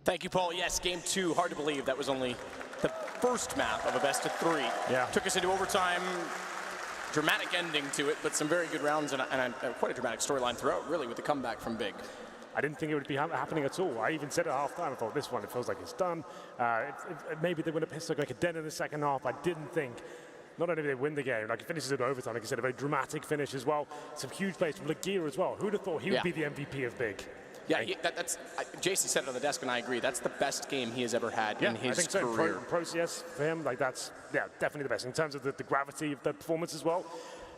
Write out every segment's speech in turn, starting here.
Thank you, Paul. Yes, game 2, hard to believe that was only the first map of a best-of-3. Yeah. Took us into overtime, dramatic ending to it, but some very good rounds and quite a dramatic storyline throughout, really, with the comeback from Big. I didn't think it would be happening at all. I even said at halftime, I thought, this one, it feels like it's done. Maybe they win a pistol like a den in the second half. I didn't think. Not only did they win the game, like it finishes in overtime, like you said, a very dramatic finish as well. Some huge plays from Lagia as well. Who'd have thought he would be the MVP of Big? Yeah, Jason said it on the desk, and I agree. That's the best game he has ever had in his I think so. career. Pro CS for him, like that's definitely the best in terms of the gravity of the performance as well.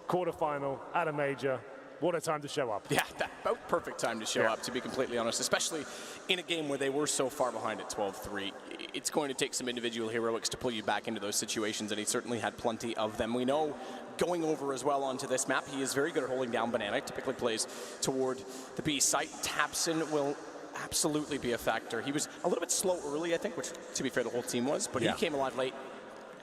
Quarterfinal at a major. What a time to show up. Yeah, about perfect time to show up, to be completely honest, especially in a game where they were so far behind at 12-3. It's going to take some individual heroics to pull you back into those situations, and he certainly had plenty of them. We know going over as well onto this map, he is very good at holding down Banana. He typically plays toward the B site. Tabson will absolutely be a factor. He was a little bit slow early, I think, which, to be fair, the whole team was, but he came alive late.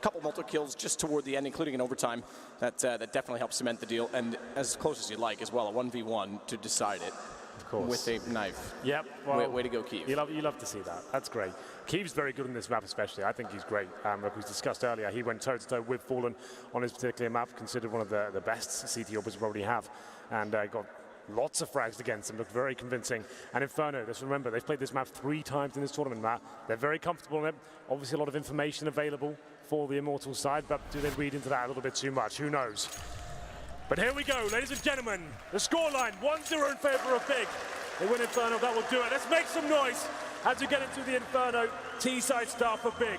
Couple multi-kills just toward the end, including in overtime. That definitely helps cement the deal, and as close as you'd like as well, a 1v1 to decide it. Of course. With a knife. Yep. Well, way to go, Keeve. You love to see that. That's great. Keeve's very good on this map especially. I think he's great. Like we discussed earlier, he went toe-to-toe with Fallen on his particular map, considered one of the best CT orbers we probably have, and got lots of frags against him, looked very convincing. And Inferno, just remember, they've played this map 3 times in this tournament, Matt. They're very comfortable in it. Obviously a lot of information available for the Immortals side, but do they read into that a little bit too much? Who knows? But here we go, ladies and gentlemen. The scoreline, 1-0 in favor of Big. They win Inferno, that will do it. Let's make some noise as we get into the Inferno T-side start for Big.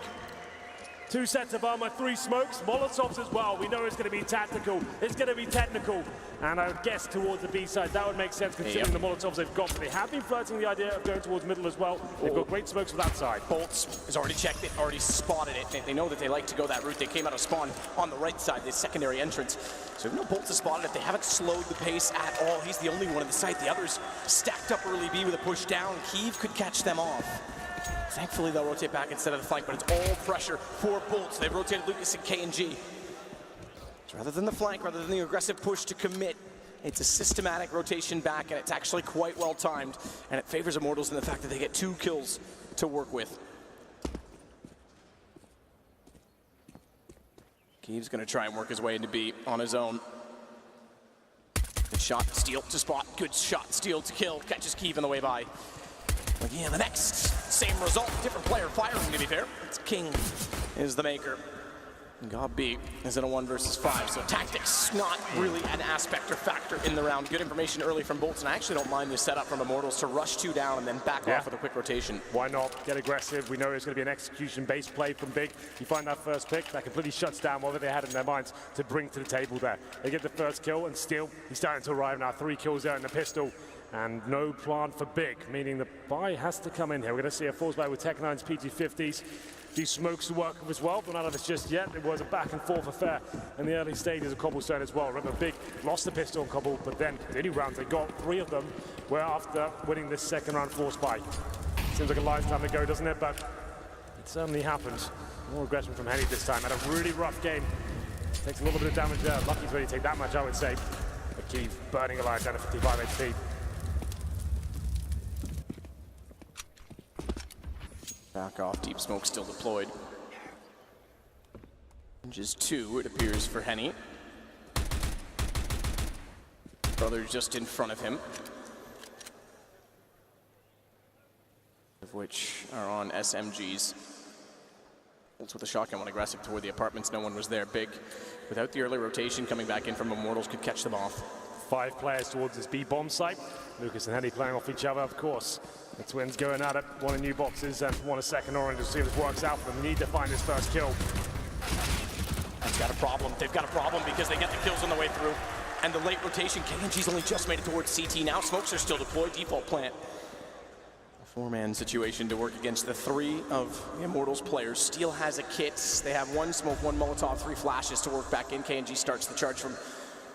2 sets of armor, 3 smokes, Molotovs as well. We know it's going to be tactical, it's going to be technical, and I would guess towards the B side. That would make sense considering the Molotovs they've got, but they have been flirting the idea of going towards middle as well. They've got great smokes for that side. Bolts has already checked it, already spotted it. They know that they like to go that route. They came out of spawn on the right side, the secondary entrance. So even though Bolts has spotted it, they haven't slowed the pace at all. He's the only one in the site. The others stacked up early B with a push down. Keeve could catch them off. Thankfully, they'll rotate back instead of the flank, but it's all pressure for Bolts. They've rotated Lucas and KNG. So rather than the flank, rather than the aggressive push to commit, it's a systematic rotation back, and it's actually quite well timed, and it favors Immortals in the fact that they get 2 kills to work with. Keeve's going to try and work his way into B on his own. Good shot, steal to spot. Good shot, steal to kill. Catches Keeve on the way by. Again, the next same result, different player firing, to be fair. It's King is the maker. God B is in a 1 versus 5, so tactics not really an aspect or factor in the round. Good information early from Bolts, and I actually don't mind this setup from Immortals to rush 2 down and then back off with a quick rotation. Why not? Get aggressive. We know it's going to be an execution-based play from Big. You find that first pick, that completely shuts down whatever they had in their minds to bring to the table there. They get the first kill, and still, he's starting to arrive now. 3 kills there in the pistol. And no plan for Big, meaning the buy has to come in here. We're going to see a force buy with Tech9's PG50s. These smokes to work with as well, but none of it's just yet. It was a back and forth affair in the early stages of Cobblestone as well. Remember, Big lost the pistol on Cobble, but then the only rounds they got, 3 of them, were after winning this second round force buy. Seems like a lifetime ago, doesn't it? But it certainly happened. More aggression from Henny this time. Had a really rough game. Takes a little bit of damage there. Lucky's ready to take that much, I would say. But Keeve burning alive down to 55 HP. Back off, deep smoke still deployed. Just 2, it appears, for Henny. Brother just in front of him. Of which are on SMGs. Bolts with a shotgun, one aggressive toward the apartments, no one was there. Big, without the early rotation coming back in from Immortals, could catch them off. 5 players towards this B-bomb site. Lucas and Henny playing off each other, of course. The twins going at it, one in new boxes and one a second orange to see if this works out for them. Need to find this first kill. They've got a problem. They've got a problem because they get the kills on the way through. And the late rotation, KNG's only just made it towards CT now. Smokes are still deployed, default plant. A 4-man situation to work against the 3 of the Immortals players. Steel has a kit. They have 1 smoke, 1 Molotov, 3 flashes to work back in. KNG starts the charge from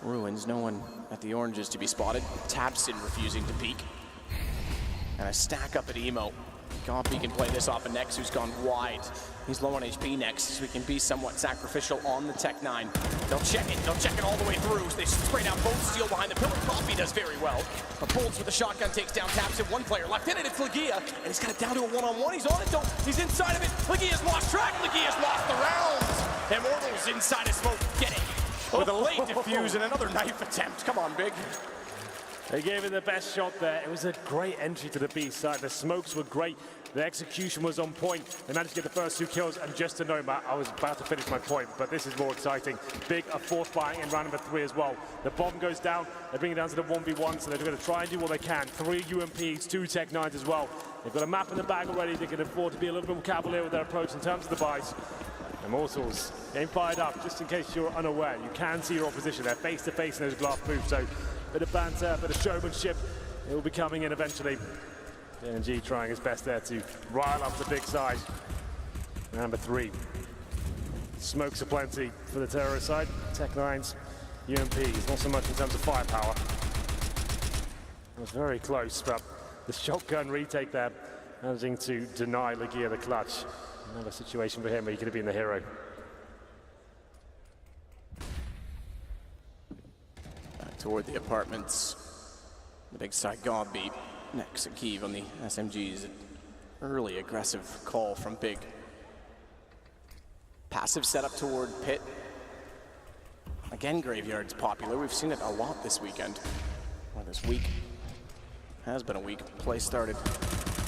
Ruins. No one at the oranges to be spotted. Tabson refusing to peek. And a stack up at Emo. Gompy can play this off of Nex, who's gone wide. He's low on HP next, so he can be somewhat sacrificial on the Tech-9. They'll check it all the way through. They spray down both Steel behind the pillar. Gompy does very well. But Bolts with the shotgun takes down, taps it. One player left in it, it's Legia, and he's got it down to a one-on-one. He's on it though, he's inside of it. Legia's lost track, Legia's lost the round. Immortals inside of smoke, get it. With a late defuse and another knife attempt. Come on, Big. They gave it the best shot there. It was a great entry to the B side. The smokes were great. The execution was on point. They managed to get the first 2 kills, and just to know, Matt, I was about to finish my point, but this is more exciting. Big are fourth buying in round number 3 as well. The bomb goes down. They bring it down to the 1v1, so they're going to try and do what they can. 3 UMPs, 2 Tech-9s as well. They've got a map in the bag already. They can afford to be a little bit more cavalier with their approach in terms of the buys. Immortals getting fired up, just in case you're unaware. You can see your opposition. They're face to face in those glass moves, so bit of banter, bit of showmanship. It will be coming in eventually. PNG trying his best there to rile up the big side. Number 3. Smokes aplenty for the terrorist side. Tech-9s, UMPs, not so much in terms of firepower. It was very close, but the shotgun retake there, managing to deny Legia the clutch. Another situation for him where he could have been the hero. Back toward the apartments. The big side Gompy. Next at Kiev on the SMGs. Early aggressive call from Big. Passive setup toward Pit. Again, Graveyard's popular. We've seen it a lot this weekend. Or this week. Has been a week. Play started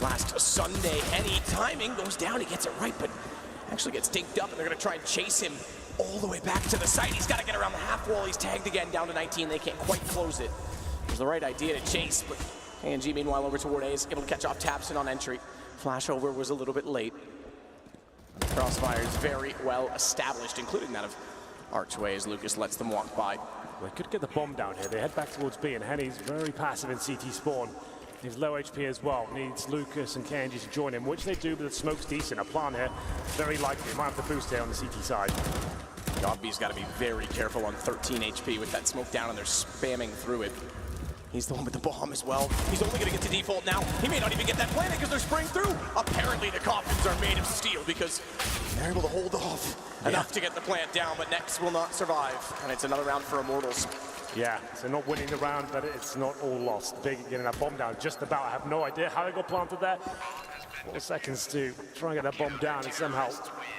last Sunday. Any timing goes down, he gets it right, but actually gets dinked up, and they're going to try and chase him all the way back to the site. He's got to get around the half wall. He's tagged again, down to 19. They can't quite close it. It was the right idea to chase, but KNG, meanwhile, over toward A, is able to catch off Tapson on entry. Flashover was a little bit late. Crossfire is very well established, including that of Archway, as Lucas lets them walk by. They could get the bomb down here. They head back towards B, and Henny's very passive in CT spawn. He's low HP as well. Needs Lucas and KNG to join him, which they do, but the smoke's decent. A plant here, very likely. He might have the boost here on the CT side. Gompy's got to be very careful on 13 HP with that smoke down, and they're spamming through it. He's the one with the bomb as well. He's only going to get to default now. He may not even get that planted because they're spraying through. Apparently the coffins are made of steel because they're able to hold off enough to get the plant down, but Nex will not survive. And it's another round for Immortals. Yeah, so not winning the round, but it's not all lost. Big getting that bomb down just about. I have no idea how they got planted there. 4 seconds to try and get that bomb down, and somehow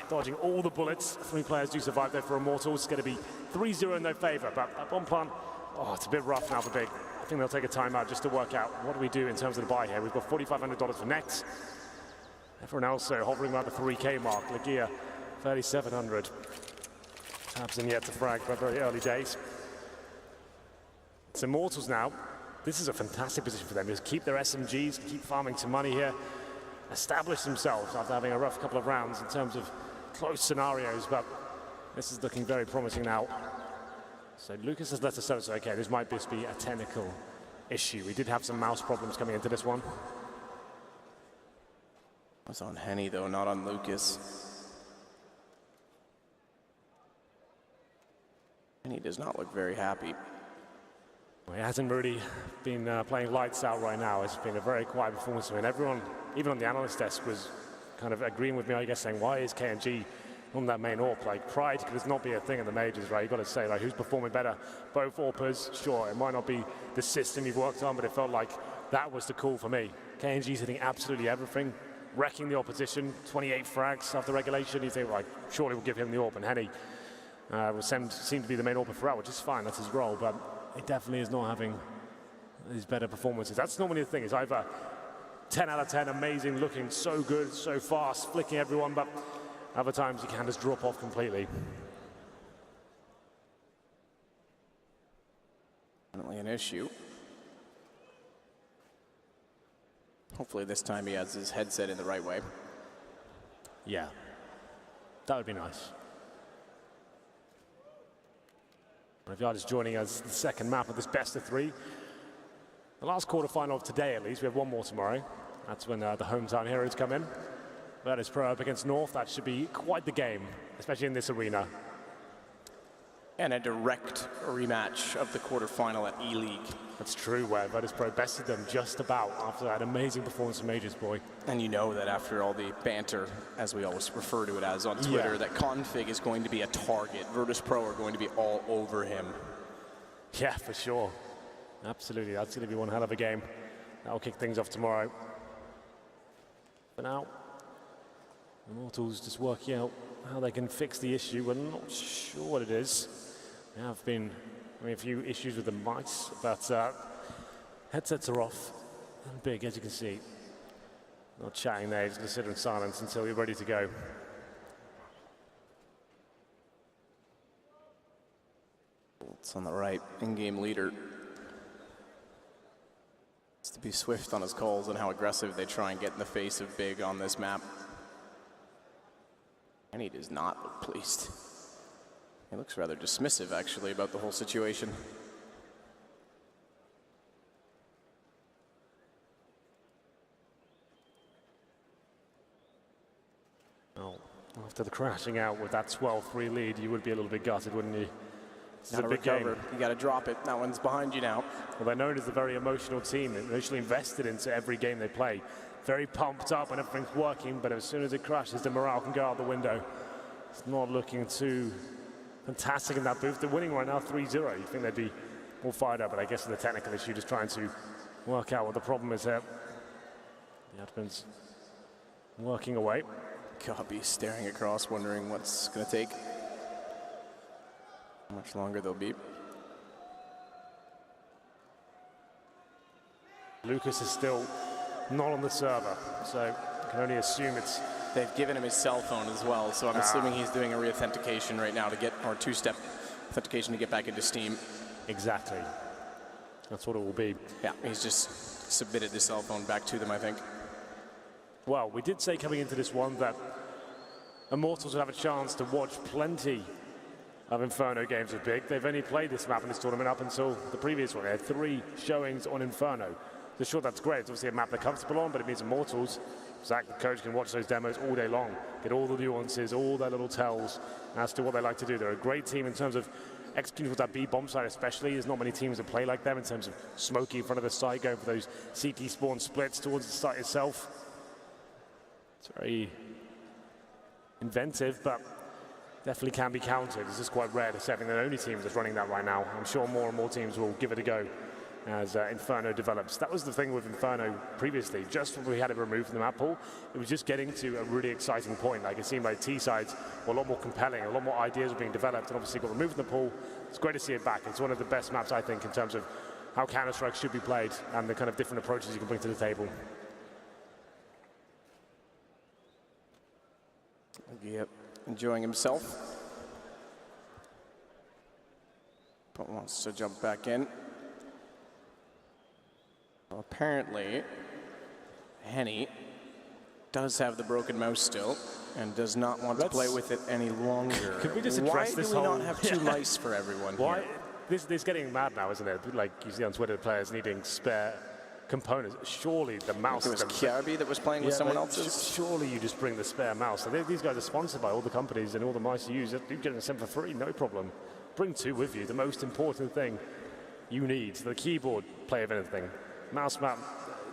dodging all the bullets. 3 players do survive there for Immortals. It's going to be 3-0 in their favor, but that bomb plant, oh, it's a bit rough now for Big. I think they'll take a timeout just to work out what do we do in terms of the buy here. We've got $4,500 for Nex. Everyone else hovering around the 3K mark. Legia, 3,700. Tabson yet to frag, but very early days. It's Immortals now. This is a fantastic position for them. Just keep their SMGs, keep farming some money here, establish themselves after having a rough couple of rounds in terms of close scenarios, but this is looking very promising now. So Lucas has let us know, so okay, this might just be a technical issue. We did have some mouse problems coming into this one. That's on Henny though, not on Lucas. Henny does not look very happy. Well, he hasn't really been playing lights out right now. It's been a very quiet performance. I mean, everyone, even on the analyst desk, was kind of agreeing with me, I guess, saying, why is KNG on that main AWP? Like, pride could not be a thing in the majors, right? You've got to say, like, who's performing better? Both AWPers, sure, it might not be the system you've worked on, but it felt like that was the call for me. KNG's hitting absolutely everything, wrecking the opposition, 28 frags after regulation. You think, like, surely we'll give him the AWP, and Henny seemed to be the main AWPer throughout, which is fine, that's his role, but he definitely is not having his better performances. That's normally the thing, is either 10 out of 10, amazing, looking so good, so fast, flicking everyone, but other times you can just drop off completely. Definitely an issue. Hopefully this time he has his headset in the right way. Yeah, that would be nice. If you're just joining us, the second map of this best of 3. The last quarterfinal of today, at least. We have one more tomorrow. That's when the hometown heroes come in. That is Pro up against North. That should be quite the game, especially in this arena. And a direct rematch of the quarterfinal at E-League. That's true, where Virtus.pro bested them just about after that amazing performance from Majors Boy. And you know that after all the banter, as we always refer to it as on Twitter, that Config is going to be a target. Virtus.pro are going to be all over him. Yeah, for sure. Absolutely, that's going to be one hell of a game. That'll kick things off tomorrow. For now, Immortals just working out how they can fix the issue. We're not sure what it is. There have been a few issues with the mics, but headsets are off and big, as you can see. Not chatting there, just going to sit in silence until you're ready to go. It's on the right, in-game leader. It's to be swift on his calls and how aggressive they try and get in the face of Big on this map. And he does not look pleased. He looks rather dismissive, actually, about the whole situation. Well, after the crashing out with that 12-3 lead, you would be a little bit gutted, wouldn't you? This is a big game. You got to drop it. That one's behind you now. Well, they're known as a very emotional team, emotionally invested into every game they play. Very pumped up when everything's working, but as soon as it crashes, the morale can go out the window. It's not looking too fantastic in that booth. They're winning right now 3-0. You'd think they'd be more fired up, but I guess it's the technical issue, just trying to work out what the problem is here. The admin's working away. Copy staring across, wondering what's going to take. How much longer they'll be. Lucas is still not on the server, so you can only assume it's... They've given him his cell phone as well, so I'm assuming he's doing a re-authentication right now to get, or two-step authentication to get back into Steam. Exactly. That's what it will be. Yeah, he's just submitted the cell phone back to them, I think. Well, we did say coming into this one that Immortals would have a chance to watch plenty of Inferno games with Big. They've only played this map in this tournament up until the previous one. They had 3 showings on Inferno. So sure, that's great. It's obviously a map they're comfortable on, but it means Immortals, Zach, the coach, can watch those demos all day long, get all the nuances, all their little tells as to what they like to do. They're a great team in terms of executing with that B-bomb side especially. There's not many teams that play like them in terms of smoking in front of the site, going for those CT spawn splits towards the site itself. It's very inventive, but definitely can be countered. This is quite rare to say the only team that's running that right now. I'm sure more and more teams will give it a go as Inferno develops. That was the thing with Inferno previously. Just when we had it removed from the map pool, it was just getting to a really exciting point. Like it seemed like T-sides were a lot more compelling, a lot more ideas were being developed, and obviously got removed from the pool. It's great to see it back. It's one of the best maps, I think, in terms of how Counter-Strike should be played and the kind of different approaches you can bring to the table. Yep, enjoying himself. But wants to jump back in. Well, apparently, Henny does have the broken mouse still and does not want to play with it any longer. Could we just address this whole... Why do we not have 2 mice for everyone Why? Here? This is getting mad now, isn't it? Like you see on Twitter, players needing spare components. Surely the mouse... It was Kiarby that was playing with someone else's? Surely you just bring the spare mouse. So these guys are sponsored by all the companies and all the mice you use. You get them sent for free, no problem. Bring 2 with you. The most important thing you need. The keyboard, play of anything. Mouse map,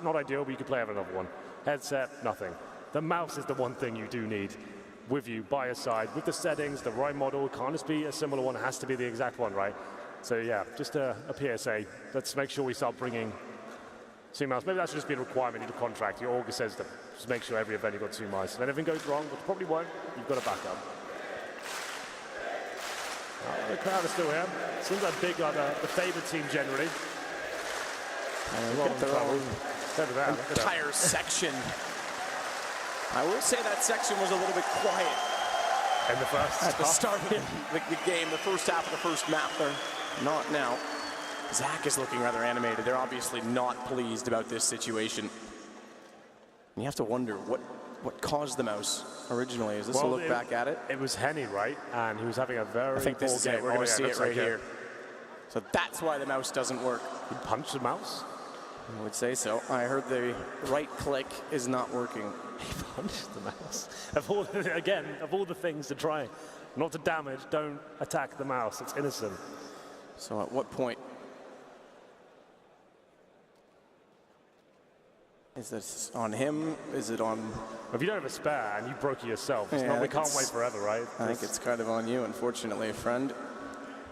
not ideal, but you could play of another one. Headset, nothing. The mouse is the one thing you do need with you, by your side, with the settings, the right model. Can't just be a similar one, it has to be the exact one, right? So yeah, just a PSA. Let's make sure we start bringing 2 mice. Maybe that should just be a requirement in the contract. Your August says that. Just make sure every event you've got 2 mice. If anything goes wrong, which probably won't, you've got a backup. The crowd is still here. Seems like Big are the favourite team generally. Look at their own entire section. I will say that section was a little bit quiet. In the first at the start of the game, the first half of the first map. They're not now. Zach is looking rather animated. They're obviously not pleased about this situation. And you have to wonder what caused the mouse originally. Is this a look back at it? It was Henny, right? And he was having a very I think this is it. We're going to see it right here. So that's why the mouse doesn't work. He punched the mouse? I would say so. I heard the right click is not working. He punched the mouse. Of all the things to try Not to damage, don't attack the mouse, it's innocent. So at what point is this on him? Is it on... If you don't have a spare and you broke it yourself, it's not, we can't wait forever, right? I think it's kind of on you, unfortunately, friend.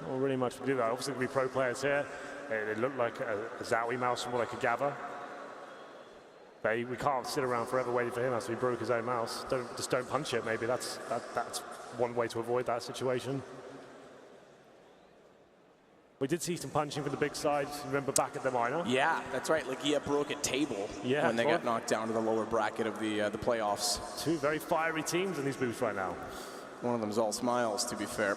Not really much to do that. Obviously, there'll be pro players here. It looked like a Zowie mouse from what I could gather. But we can't sit around forever waiting for him after he broke his own mouse. Just don't punch it, maybe. That's one way to avoid that situation. We did see some punching for the big side. Remember back at the minor? Yeah, that's right. Legia broke a table when they got knocked down to the lower bracket of the playoffs. Two very fiery teams in these booths right now. One of them's all smiles, to be fair.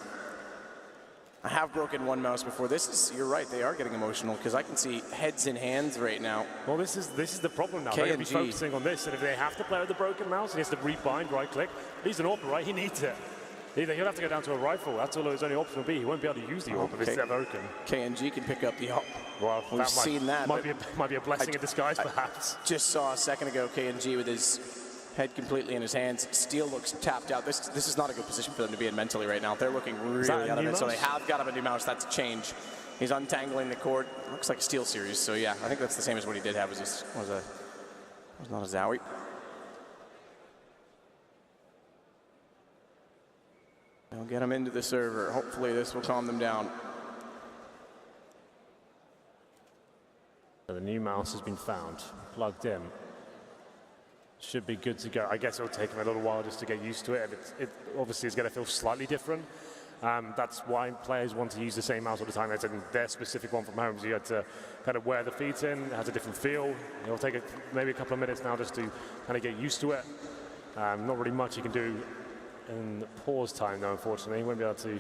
I have broken one mouse before. You're right, they are getting emotional because I can see heads in hands right now. Well, this is the problem now. They're going to be focusing on this, and if they have to play with the broken mouse, he has to rebind, right-click. He's an AWP, right? He needs it. Either he'll have to go down to a rifle. That's all his only option will be. He won't be able to use the AWP if it's broken. KNG can pick up the AWP. Well, we've seen that. Might be a blessing in disguise, perhaps. Just saw a second ago KNG with his head completely in his hands. Steel looks tapped out. This is not a good position for them to be in mentally right now. They're looking really out of it. So they have got him a new mouse. That's a change. He's untangling the cord. Looks like a Steel series. So yeah, I think that's the same as what he did have. Was not a Zowie. They'll get him into the server. Hopefully this will calm them down. So the new mouse has been found, plugged in. Should be good to go. I guess it'll take him a little while just to get used to it. It obviously is going to feel slightly different. That's why players want to use the same mouse all the time. That's their specific one from home. So you had to kind of wear the feet in. It has a different feel. It'll take maybe a couple of minutes now just to kind of get used to it. Not really much you can do in pause time, though, unfortunately. He won't be able to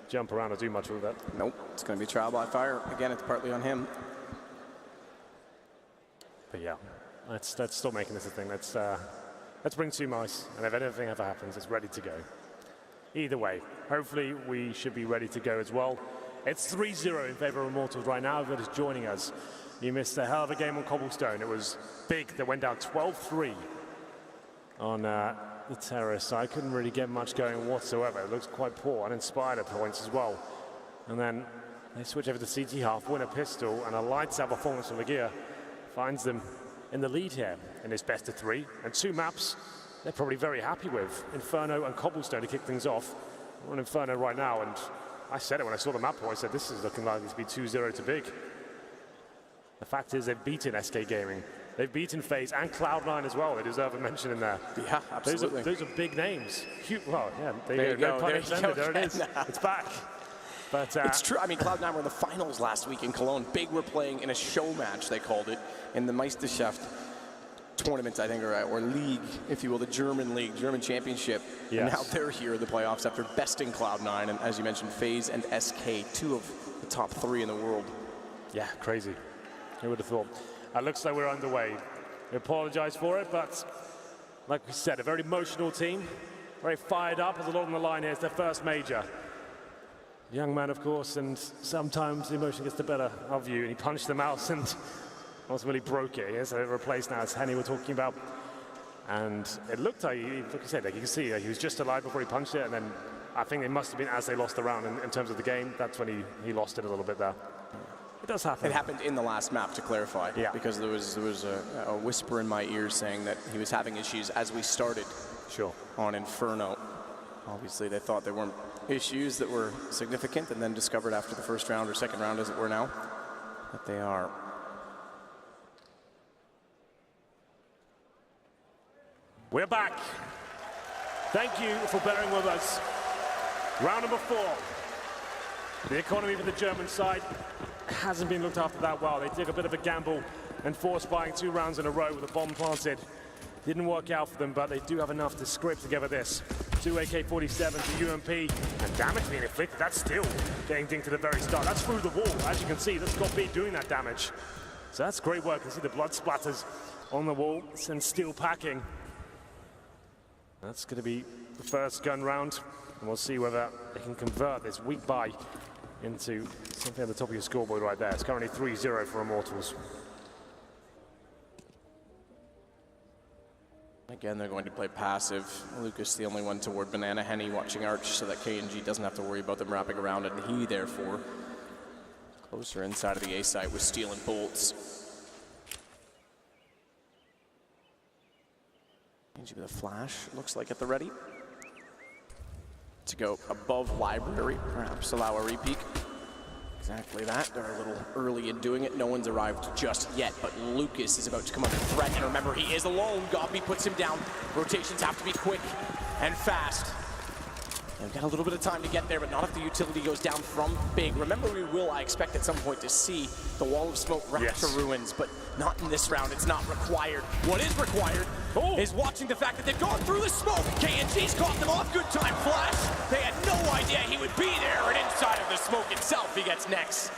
jump around or do much with it. Nope. It's going to be trial by fire. Again, it's partly on him. But yeah, let's stop making this a thing. Let's bring two mice, and if anything ever happens, it's ready to go. Either way, hopefully we should be ready to go as well. It's 3-0 in favor of Immortals right now. Everybody's joining us. You missed a hell of a game on Cobblestone. It was big. They went down 12-3 on the terrace. So I couldn't really get much going whatsoever. It looks quite poor, uninspired at points as well. And then they switch over to CT half, win a pistol, and a lights-out performance from Legia finds them in the lead here in this best of three. And two maps they're probably very happy with, Inferno and Cobblestone to kick things off. We're on Inferno right now, and I said it when I saw the map, I said this is looking likely to be 2-0 to big. The fact is they've beaten SK Gaming. They've beaten FaZe and Cloud9 as well. They deserve a mention in there. Yeah, absolutely. Those are big names. Well, yeah, there you go. No pun intended. There it is. It's back. But, it's true. I mean, Cloud9 were in the finals last week in Cologne. Big were playing in a show match, they called it, in the Meisterschaft tournament, I think, or league, if you will, the German league, German championship. Yes. And now they're here in the playoffs after besting Cloud9. And as you mentioned, FaZe and SK, two of the top three in the world. Yeah, crazy. Who would have thought? It looks like we're underway. We apologize for it, but like we said, a very emotional team, very fired up. There's a lot on the line here. It's their first major. Young man, of course, and sometimes the emotion gets the better of you. And he punched the mouse and ultimately broke it. He has a replace now, as Henny were talking about. And it looked like, like you said, like you can see, he was just alive before he punched it. And then I think it must have been as they lost the round in terms of the game. That's when he lost it a little bit there. It does happen. It happened in the last map, to clarify. Yeah. Because there was a whisper in my ears saying that he was having issues as we started. Sure. On Inferno. Obviously, they thought there weren't issues that were significant, and then discovered after the first round, or second round as it were now, that they are. We're back. Thank you for bearing with us. Round number 4. The economy for the German side hasn't been looked after that well. They took a bit of a gamble and forced buying 2 rounds in a row with a bomb planted. Didn't work out for them, but they do have enough to scrape together this. 2 AK-47 to UMP, and damage being inflicted. That's still getting dinged to the very start. That's through the wall. As you can see, that's got B doing that damage. So that's great work. You can see the blood splatters on the wall and still packing. That's going to be the first gun round, and we'll see whether they can convert this weak buy into something at the top of your scoreboard right there. It's currently 3-0 for Immortals. Again, they're going to play passive. Lucas, the only one toward Banana. Henny watching Arch so that KNG doesn't have to worry about them wrapping around, and he, therefore, closer inside of the A site with steel and bolts. KNG with a flash, looks like at the ready. To go above library, perhaps allow a repeat. Exactly that. They're a little early in doing it. No one's arrived just yet, but Lucas is about to come under threat. And remember, he is alone. Gobby puts him down. Rotations have to be quick and fast. They've got a little bit of time to get there, but not if the utility goes down from Big. Remember, we will, I expect at some point, to see the wall of smoke wrap to ruins, but not in this round. It's not required. What is required is watching the fact that they've gone through the smoke. KNG's caught them off. Good time flash. They had no idea he would be there, and inside of the smoke itself, he gets next.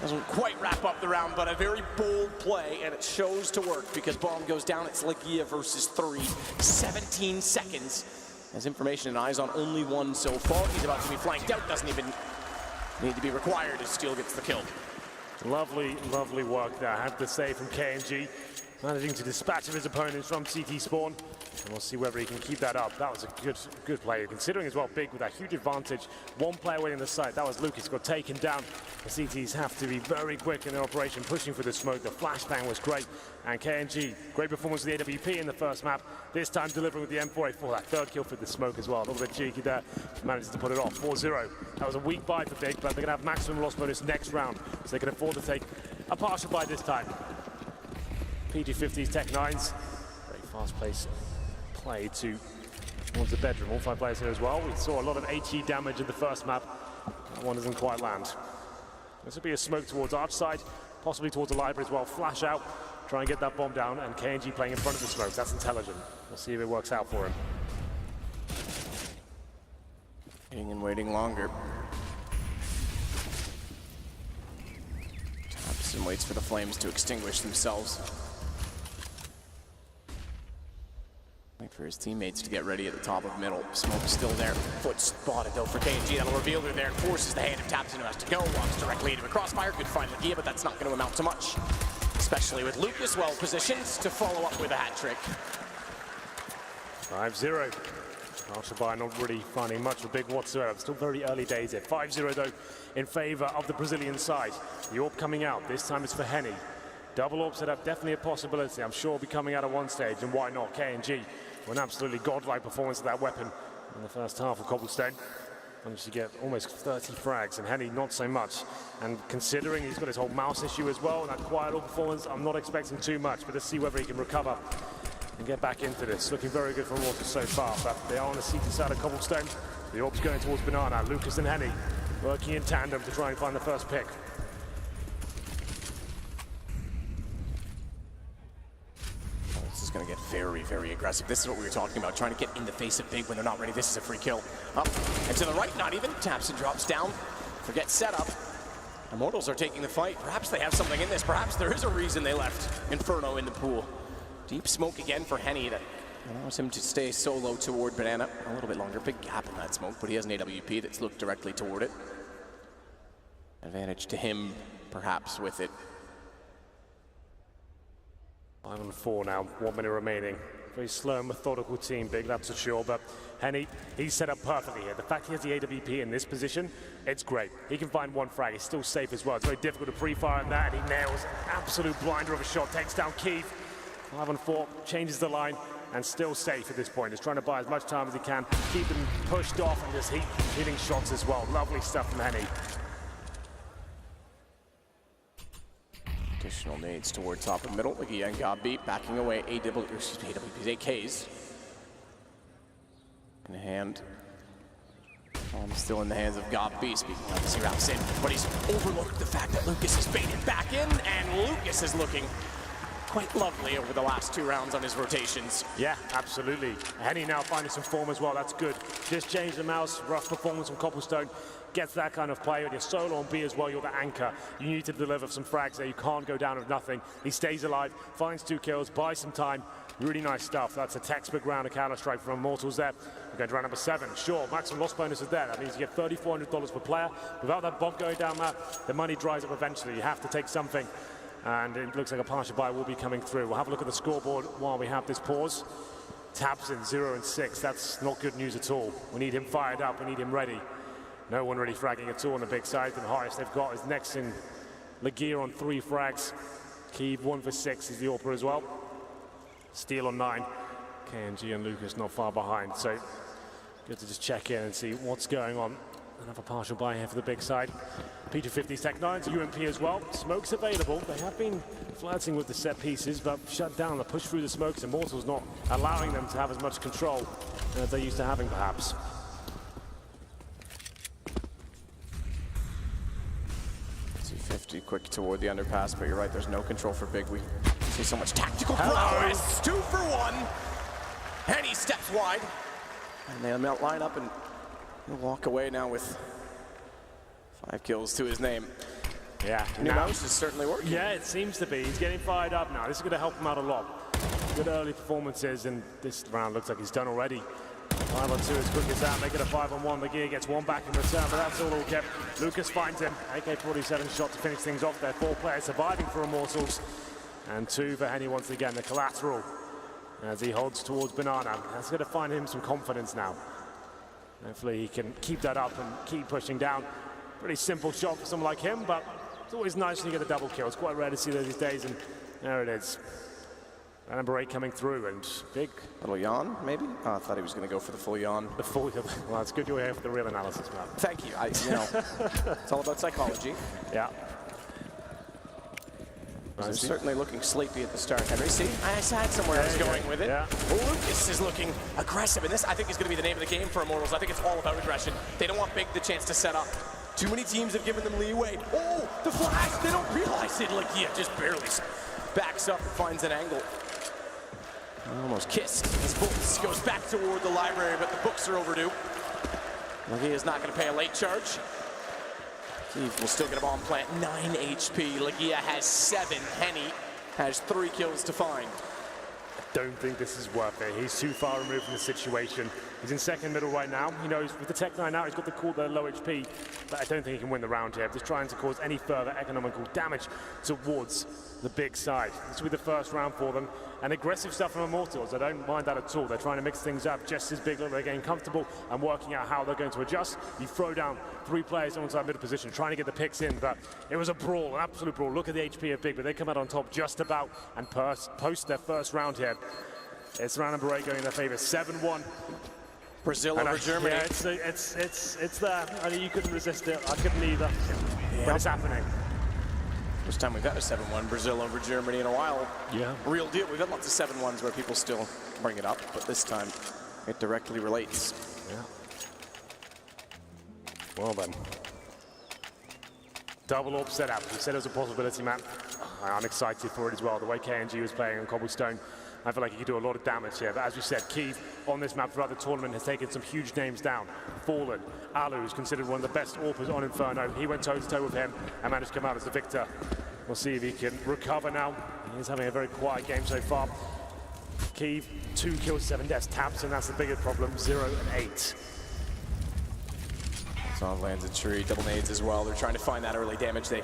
Doesn't quite wrap up the round, but a very bold play, and it shows to work because bomb goes down. It's Legia versus 3, 17 seconds. Has information and eyes on only one so far. He's about to be flanked out. Doesn't even need to be required as Steel gets the kill. Lovely, lovely work there, I have to say, from KNG. Managing to dispatch of his opponents from CT spawn. And we'll see whether he can keep that up. That was a good play, considering as well Big with that huge advantage. One player waiting in the site, that was Lucas, got taken down. The CTs have to be very quick in their operation, pushing for the smoke. The flashbang was great. And KNG, great performance with the AWP in the first map. This time delivering with the M4A4, that third kill for the smoke as well. A little bit cheeky there, manages to put it off, 4-0. That was a weak buy for Big, but they're gonna have maximum loss bonus next round. So they can afford to take a partial buy this time. PG50's Tech 9s, very fast-paced play towards the bedroom. All 5 players here as well. We saw a lot of HE damage in the first map. That one doesn't quite land. This will be a smoke towards Arch side, possibly towards the library as well. Flash out, try and get that bomb down, and KNG playing in front of the smokes. That's intelligent. We'll see if it works out for him. Waiting and waiting longer. Taps and waits for the flames to extinguish themselves. Wait for his teammates to get ready at the top of middle. Smoke still there. Foot spotted though for KNG. That'll reveal her there. Forces the hand of Taps who has to go. Walks directly into a crossfire. Good find Legia, but that's not going to amount to much. Especially with Lucas well positioned to follow up with a hat trick. 5-0. Al-Shabai not really finding much of Big whatsoever. Still very early days here. 5-0 though in favor of the Brazilian side. The AWP coming out. This time it's for Henny. Double AWP set up, definitely a possibility. I'm sure will be coming out at one stage, and why not? KNG with an absolutely godlike performance of that weapon in the first half of Cobblestone. Managed to get almost 30 frags, and Henny not so much. And considering he's got his whole mouse issue as well, and that quiet AWP performance, I'm not expecting too much, but let's see whether he can recover and get back into this. Looking very good for Immortals so far, but they are on the CT side of Cobblestone. The AWP's going towards Banana. Lucas and Henny working in tandem to try and find the first pick. Going to get very, very aggressive. This is what we were talking about, trying to get in the face of Big when they're not ready. This is a free kill. Up and to the right, not even. Taps and drops down. Forget setup. Immortals are taking the fight. Perhaps they have something in this. Perhaps there is a reason they left Inferno in the pool. Deep smoke again for Henny that allows him to stay solo toward Banana. A little bit longer. Big gap in that smoke, but he has an AWP that's looked directly toward it. Advantage to him, perhaps, with it. 5-4 now, 1 minute remaining. Very slow and methodical team, Big, that's for sure, but Henny, he's set up perfectly here. The fact he has the AWP in this position, it's great. He can find one frag, he's still safe as well. It's very difficult to pre-fire on that, and he nails an absolute blinder of a shot, takes down Keith. 5-4, changes the line, and still safe at this point. He's trying to buy as much time as he can, keep them pushed off, and just hitting shots as well. Lovely stuff from Henny. Additional nades toward top of middle. Legia and Gobby backing away. AWP's AKs. In hand. Still in the hands of Gobby. Speaking of as he wraps in. But he's overlooked the fact that Lucas is baited back in, and Lucas is looking quite lovely over the last 2 rounds on his rotations. Yeah, absolutely. Henny now finding some form as well. That's good. Just changed the mouse. Rough performance from Cobblestone. Gets that kind of play. With your solo on B as well, you're the anchor. You need to deliver some frags there. You can't go down with nothing. He stays alive, finds 2 kills, buys some time. Really nice stuff. That's a textbook round of Counter-Strike from Immortals there. We're going to round number 7. Sure, maximum loss bonus is there. That means you get $3,400 per player. Without that bomb going down there, the money dries up eventually. You have to take something. And it looks like a partial buy will be coming through. We'll have a look at the scoreboard while we have this pause. Tabs in 0 and 6. That's not good news at all. We need him fired up. We need him ready. No one really fragging at all on the big side. The highest they've got is next in Legear on 3 frags. Kiev 1 for 6 is the AWPer as well. Steel on 9. KNG and Lucas not far behind. So good to just check in and see what's going on. Another partial buy here for the big side. P250's Tech 9's UMP as well. Smokes available. They have been flirting with the set pieces, but shut down the push through the smokes. Immortals not allowing them to have as much control as they're used to having, perhaps. T50 quick toward the underpass, but you're right, there's no control for Big. We see so much tactical prowess. 2 for 1. And he steps wide. And they'll line up and he'll walk away now with 5 kills to his name. Yeah. New mouse is certainly working. Yeah, it seems to be. He's getting fired up now. This is going to help him out a lot. Good early performances, and this round looks like he's done already. 5 on 2 as quick as that, make it a 5 on 1. Legear gets 1 back in return, but that's all kept. Lucas finds him. AK-47 shot to finish things off there. 4 players surviving for Immortals. And 2 for Henny once again, the collateral. As he holds towards Banana. That's going to find him some confidence now. Hopefully he can keep that up and keep pushing down. Pretty simple shot for someone like him, but it's always nice when you get the double kill. It's quite rare to see those these days, and there it is. And number 8 coming through, and Big. Little yawn, maybe? Oh, I thought he was going to go for the full yawn. The full yawn. Well, it's good you're here for the real analysis, man. Thank you. It's all about psychology. Yeah. They're certainly looking sleepy at the start. Henry, see? I had somewhere I was going with it. Yeah. Lucas is looking aggressive, and this, I think, is going to be the name of the game for Immortals. I think it's all about aggression. They don't want Big the chance to set up. Too many teams have given them leeway. Oh, the flash! They don't realize it. Like, yeah, just barely backs up and finds an angle. Almost kissed. His books goes back toward the library, but the books are overdue. Legear is not going to pay a late charge. Kiev will still get a bomb plant. 9 HP. Legear has 7. Henny has 3 kills to find. Don't think this is worth it. He's too far removed from the situation. He's in second middle right now. He knows with the Tech 9 out, he's got the cool, the low HP, but I don't think he can win the round here. Just trying to cause any further economical damage towards the big side. This will be the first round for them. And aggressive stuff from Immortals, I don't mind that at all. They're trying to mix things up just as Big. They're getting comfortable and working out how they're going to adjust. You throw down 3 players onside middle position, trying to get the picks in, but it was a brawl, an absolute brawl. Look at the HP of Big, but they come out on top just about and post their first round here. It's round number 8 going in their favor, 7-1. Brazil over Germany. Yeah, it's there. I mean, you couldn't resist it. I couldn't either. Yep. But it's happening. First time we've got a 7-1 Brazil over Germany in a while. Yeah. Real deal. We've had lots of 7-1s where people still bring it up, but this time it directly relates. Yeah. Well then. Double AWP set up. We said it was a possibility, man. I'm excited for it as well. The way KNG was playing on Cobblestone, I feel like he could do a lot of damage here. But as we said, Kiev on this map throughout the tournament has taken some huge names down. Fallen, Alu, who's considered one of the best AWPers on Inferno. He went toe-to-toe with him and managed to come out as the victor. We'll see if he can recover now. He's having a very quiet game so far. Kiev, 2 kills, 7 deaths. Taps, and that's the biggest problem, 0 and 8. Zon lands a tree, double nades as well. They're trying to find that early damage they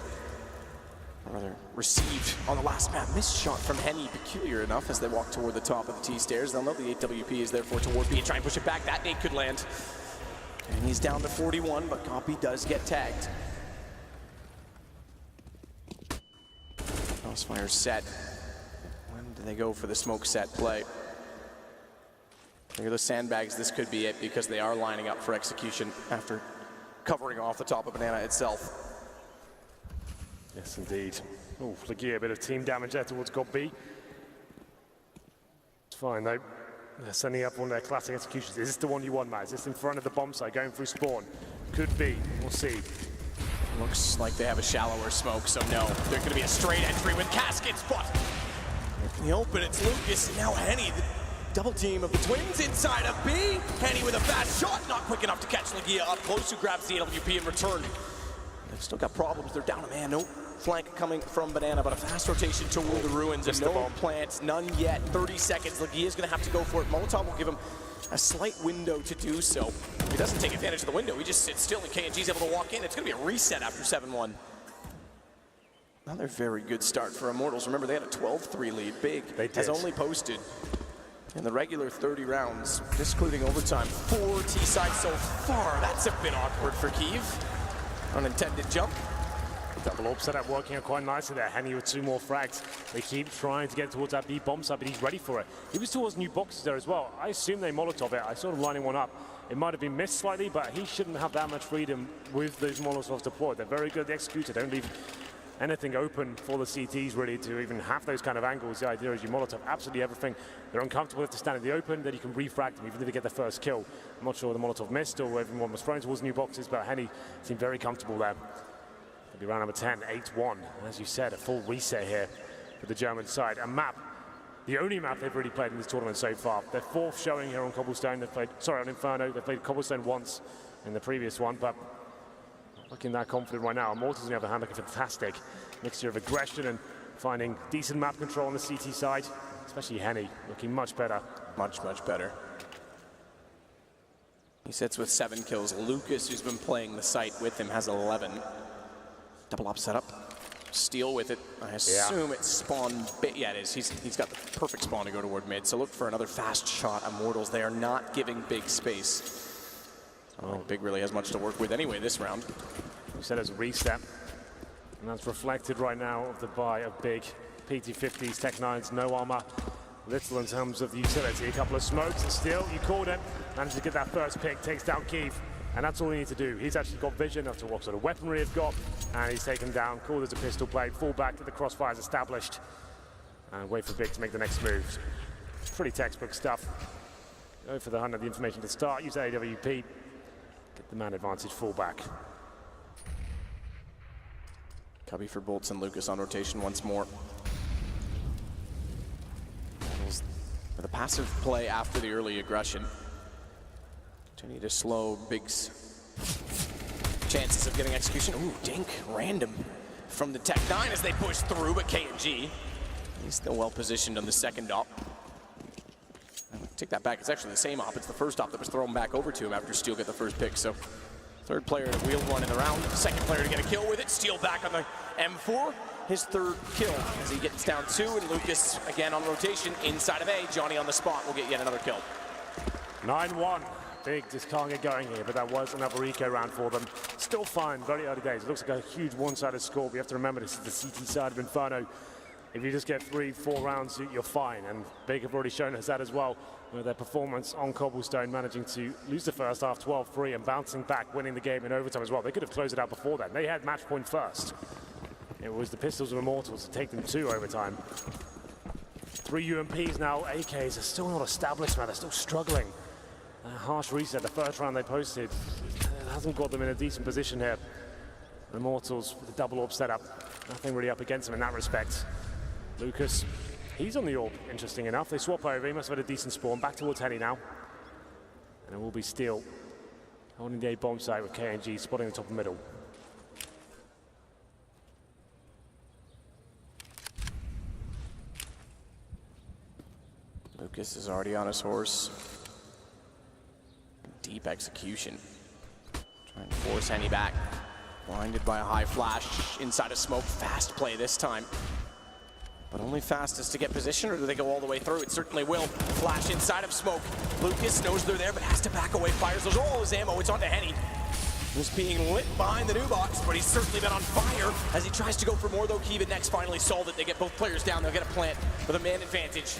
received on the last map. Missed shot from Henny, peculiar enough, as they walk toward the top of the T stairs. They'll know the 8WP is therefore toward B. Try and push it back. That nade could land. And he's down to 41, but Copy does get tagged. Crossfire set. When do they go for the smoke set play? Look at those sandbags. This could be it, because they are lining up for execution after covering off the top of Banana itself. Yes, indeed. Oh, Legear, a bit of team damage there towards God B. It's fine, though. They're sending up one of their classic executions. Is this the one you want, Matt? Is this in front of the bomb site, going through spawn? Could be. We'll see. Looks like they have a shallower smoke, so no. They're going to be a straight entry with caskets, but in the open, it's Lucas and now Henny. The double team of the twins inside of B. Henny with a fast shot, not quick enough to catch Legear up close, who grabs the AWP in return. They've still got problems. They're down a man. No flank coming from Banana, but a fast rotation toward the ruins and no plants, none yet. 30 seconds. Legear's going to have to go for it. Molotov will give him a slight window to do so. If he doesn't take advantage of the window, he just sits still and KNG's able to walk in. It's going to be a reset after 7-1. Another very good start for Immortals. Remember, they had a 12-3 lead. Big has only posted in the regular 30 rounds, excluding overtime, 4 T-sides so far. That's a bit awkward for Kyiv. Unintended jump. Double up setup working out quite nicely there. Henny with 2 more frags. They keep trying to get towards that B bomb side, but he's ready for it. He was towards new boxes there as well. I assume they Molotov it. I saw him lining one up. It might have been missed slightly, but he shouldn't have that much freedom with those Molotovs deployed. They're very good executed. Don't leave anything open for the CTs really to even have those kind of angles. The idea is you Molotov absolutely everything. They're uncomfortable if they stand in the open, then you can refrag them even if they get the first kill. I'm not sure the Molotov missed or everyone was thrown towards new boxes, but Henny seemed very comfortable there. It'll be round number 10, 8-1. As you said, a full reset here for the German side. A map, the only map they've really played in this tournament so far. Their 4th showing here on Cobblestone. They've played, sorry, on Inferno. They played Cobblestone once in the previous one, but looking that confident right now. Immortals, on the other hand, looking fantastic. Mixture of aggression and finding decent map control on the CT side, especially Henny, looking much better. Much, much better. He sits with 7 kills. Lucas, who's been playing the site with him, has 11. Double op setup. Steal with it. I assume it's spawn. Yeah, it is. He's got the perfect spawn to go toward mid. So look for another fast shot. Immortals, they are not giving Big space. Oh, Big really has much to work with anyway this round. We said it's a reset. And that's reflected right now of the buy of Big. PT50s, Tech 9s, no armor. Little in terms of the utility. A couple of smokes and still, you called it. Managed to get that first pick, takes down Kyiv. And that's all he needs to do. He's actually got vision as to what sort of weaponry he's got. And he's taken down, called as a pistol play, fall back to the crossfires established. And wait for Big to make the next move. Pretty textbook stuff. Go for the hunt of the information to start. Use AWP. Get the man advantage, fall back. Cubby for Bolts and Lucas on rotation once more. The passive play after the early aggression. Continue to slow Big's chances of getting execution. Ooh, dink, random from the Tech 9 as they push through, but KNG, he's still well positioned on the second op. Take that back, it's actually the same op. It's the first op that was thrown back over to him after Steel got the first pick. So third player to wield one in the round, second player to get a kill with it. Steel back on the M4, his 3rd kill as he gets down 2, and Lucas again on rotation inside of A. Johnny on the spot will get yet another kill. 9-1. Big just can't get going here, but that was another eco round for them. Still fine, very early days. It looks like a huge one-sided score, but you have to remember this is the CT side of Inferno. If you just get 3-4 rounds, you're fine, and Big have already shown us that as well with their performance on Cobblestone, managing to lose the first half 12-3 and bouncing back, winning the game in overtime as well. They could have closed it out before that. They had match point first. It was the Pistols and Immortals to take them to overtime. 3 UMPs now. AKs are still not established, man. They're still struggling. A harsh reset. The first round they posted hasn't got them in a decent position here. Immortals with a double orb setup. Nothing really up against them in that respect. Lucas, he's on the orb, interesting enough. They swap over. He must have had a decent spawn. Back towards Henny now. And it will be Steel holding the A bomb site with KNG spotting the top of middle. Lucas is already on his horse. Deep execution. Trying to force Henny back. Blinded by a high flash inside of smoke. Fast play this time. But only fastest to get position, or do they go all the way through? It certainly will. Flash inside of smoke. Lucas knows they're there, but has to back away. Fires those all his ammo. It's onto Henny. He's being lit behind the new box, but he's certainly been on fire as he tries to go for more, though. Kyiv next finally solved it. They get both players down. They'll get a plant with a man advantage.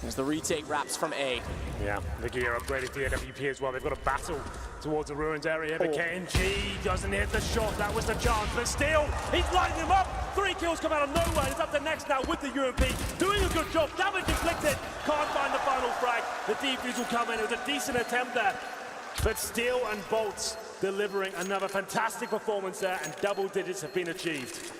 As the retake wraps from A. Yeah, the gear upgraded to the AWP as well. They've got a battle towards the ruins area, but KNG doesn't hit the shot. That was the chance, but still, he's lighting him up. 3 kills come out of nowhere. It's up to next now with the UMP. Doing a good job. Damage inflicted. Can't find the final frag. The defuse will come in. It was a decent attempt there. But Steel and Bolts delivering another fantastic performance there, and double digits have been achieved.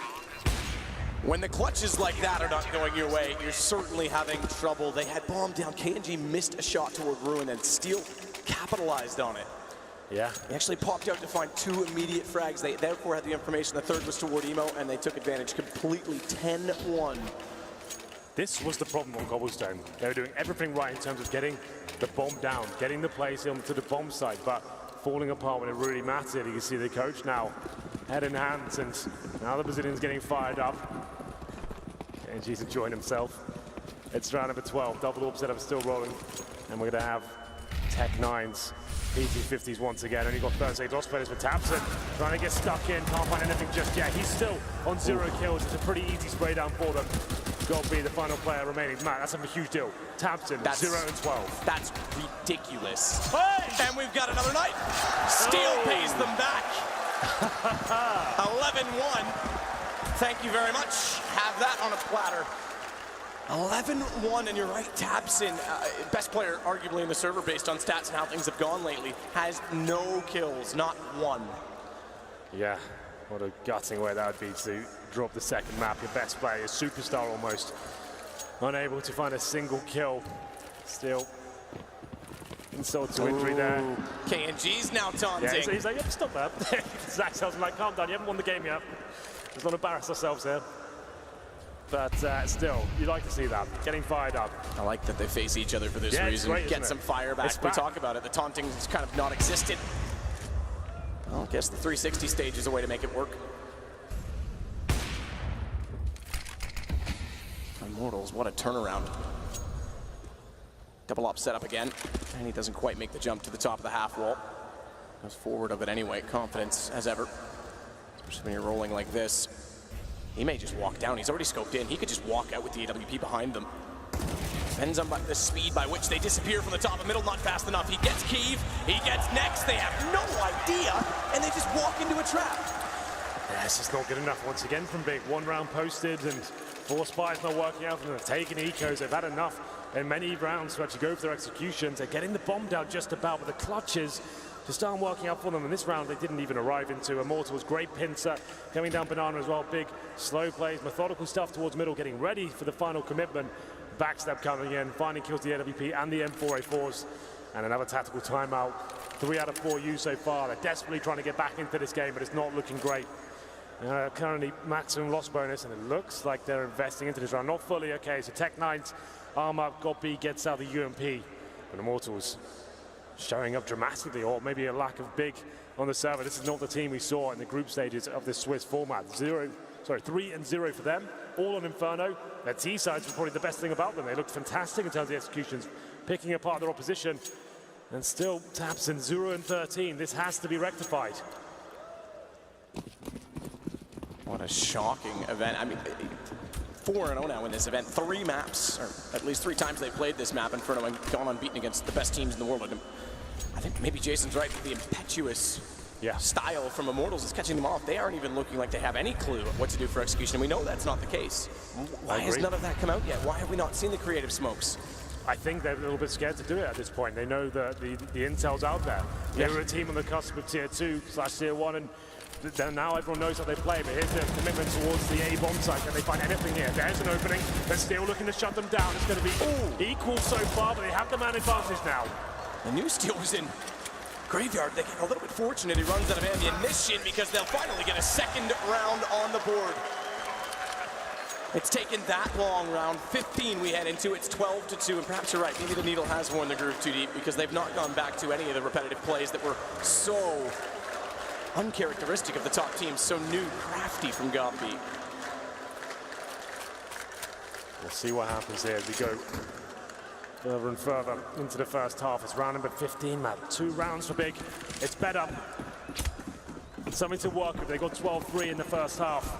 When the clutches like that are not going your way, you're certainly having trouble. They had bombed down. KNG missed a shot toward Ruin, and Steel capitalized on it. Yeah. He actually popped out to find 2 immediate frags. They therefore had the information. The third was toward Emo, and they took advantage completely. 10-1. This was the problem on Cobblestone. They were doing everything right in terms of getting the bomb down, getting the plays onto the bomb site, but falling apart when it really mattered. You can see the coach now head in hands, and now the Brazilian's getting fired up. KNG's enjoying himself. It's round number 12, double orb setup still rolling, and we're gonna have Tech-9s, PT50s once again. Only got Thursday DOS players for Tabson, trying to get stuck in, can't find anything just yet. He's still on 0 kills, it's a pretty easy spray down for them. Got to be the final player remaining. Matt, that's a huge deal. Tabson, 0 and 12. That's ridiculous. Hey! And we've got another night. Steel pays them back. 11-1. Thank you very much. Have that on a platter. 11-1, and you're right, Tabson, best player arguably in the server based on stats and how things have gone lately, has no kills, not one. Yeah, what a gutting way that would be to drop the second map. Your best player, your superstar almost, unable to find a single kill. Still, insult to injury there. KNG's now taunting. Yeah, he's like, yep, stop that. Zach tells him, like, calm down, you haven't won the game yet. Let's not embarrass ourselves here. But still, you like to see that, getting fired up. I like that they face each other for this reason. Great, get some fire back. We talk about it. The taunting is kind of non-existent. Well, I guess the 360 stage is a way to make it work. Immortals, what a turnaround. Double op setup again, and he doesn't quite make the jump to the top of the half wall. Goes forward of it anyway, confidence as ever. Especially when you're rolling like this. He may just walk down. He's already scoped in. He could just walk out with the AWP behind them. Depends on the speed by which they disappear from the top of middle. Not fast enough. He gets Kiev. He gets next. They have no idea, and they just walk into a trap. Yeah, it's just not good enough once again from Big. 1 round posted, and 4 spies not working out for them. They're taking ecos. They've had enough in many rounds to actually go for their executions. They're getting the bomb down just about, but the clutches just aren't working out for them. In this round, they didn't even arrive into Immortals. Great pincer coming down Banana as well. Big slow plays, methodical stuff towards middle, getting ready for the final commitment. Backstep coming in, finding kills the AWP and the M4A4s. And another tactical timeout. 3 out of 4 used so far. They're desperately trying to get back into this game, but it's not looking great. Currently maximum loss bonus, and it looks like they're investing into this round. Not fully, okay, so Tech-9's arm up, got B, gets out the UMP. And Immortals showing up dramatically, or maybe a lack of Big on the server. This is not the team we saw in the group stages of the Swiss format. 3-0 for them, all on Inferno. Their T-sides were probably the best thing about them. They looked fantastic in terms of the executions, picking apart their opposition. And still, Tabson 0-13. This has to be rectified. What a shocking event. I mean, 4-0 now in this event. 3 maps, or at least 3 times they've played this map Inferno and gone unbeaten against the best teams in the world. And I think maybe Jason's right. The impetuous style from Immortals is catching them off. They aren't even looking like they have any clue what to do for execution. And we know that's not the case. Why has none of that come out yet? Why have we not seen the creative smokes? I think they're a little bit scared to do it at this point. They know that the intel's out there. They were a team on the cusp of Tier 2/Tier 1, and then now everyone knows how they play, but here's their commitment towards the A bomb site. Can they find anything here? There's an opening. They're still looking to shut them down. It's going to be equal so far, but they have the man advantage now. The new steal was in Graveyard. They get a little bit fortunate. He runs out of ammunition because they'll finally get a second round on the board. It's taken that long. Round 15 we head into. It's 12-2, and perhaps you're right. Maybe the needle has worn the groove too deep because they've not gone back to any of the repetitive plays that were so uncharacteristic of the top team, so new, crafty from Gopi. We'll see what happens here as we go further and further into the first half. It's round number 15, Matt. 2 rounds for Big. It's better. Something to work with. They got 12-3 in the first half.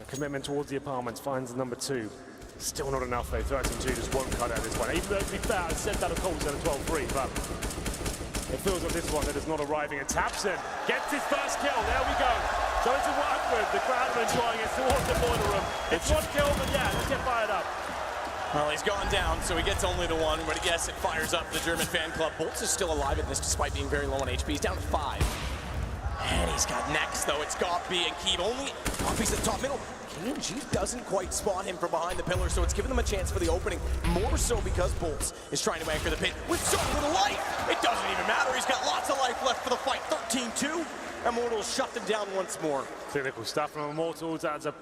A commitment towards the apartments finds the number 2. Still not enough though. 13-2 just won't cut out this one. Even though, to be fair, I said that of course at a 12-3, but it feels like this one that is not arriving. And Tabson gets his first kill. There we go. So it's a work with. The crowd are enjoying it towards the boiler room. It's 1 kill, but yeah, let's get fired up. Well, he's gone down, so he gets only the 1, but yes, it fires up the German fan club. Bolts is still alive in this despite being very low on HP. He's down to 5. And he's got next, though. It's Gopi and Keeb. Only Gopi's at the top middle. KNG doesn't quite spot him from behind the pillar, so it's given them a chance for the opening. More so because Bolts is trying to anchor the pit with so little life. It doesn't even matter. He's got lots of life left for the fight. 13-2. Immortals shut them down once more. Clinical stuff from Immortals. That's a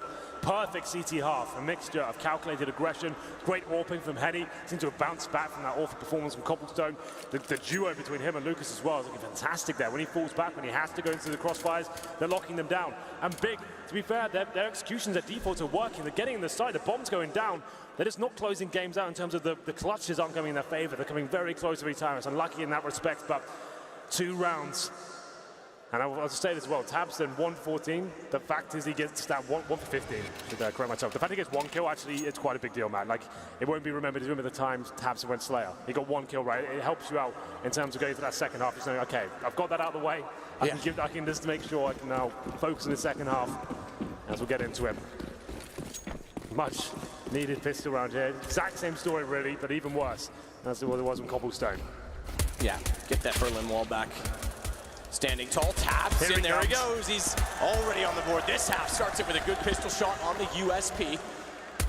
perfect CT half, a mixture of calculated aggression, great AWPing from Henny, seems to have bounced back from that awful performance from Cobblestone. The duo between him and Lucas as well is looking fantastic there. When he falls back, when he has to go into the crossfires, they're locking them down. And Big, to be fair, their executions, their defaults are working. They're getting in the side, the bomb's going down. They're just not closing games out in terms of the clutches aren't coming in their favor. They're coming very close every time. It's unlucky in that respect, but 2 rounds. And I'll say this as well, Tabs then 114. The fact is he gets that 1 for 15. Should correct myself. The fact he gets 1 kill, actually, it's quite a big deal, man. Like, it won't be remembered as the time Tabs went Slayer. He got 1 kill, right? It helps you out in terms of going for that second half. You're saying, okay, I've got that out of the way. I can just make sure I can now focus in the second half as we'll get into it. Much needed pistol round here. Exact same story, really, but even worse. That's what it was in Cobblestone. Yeah, get that Berlin wall back. Standing tall, Tabs, and there he goes. He's already on the board. This half starts it with a good pistol shot on the USP.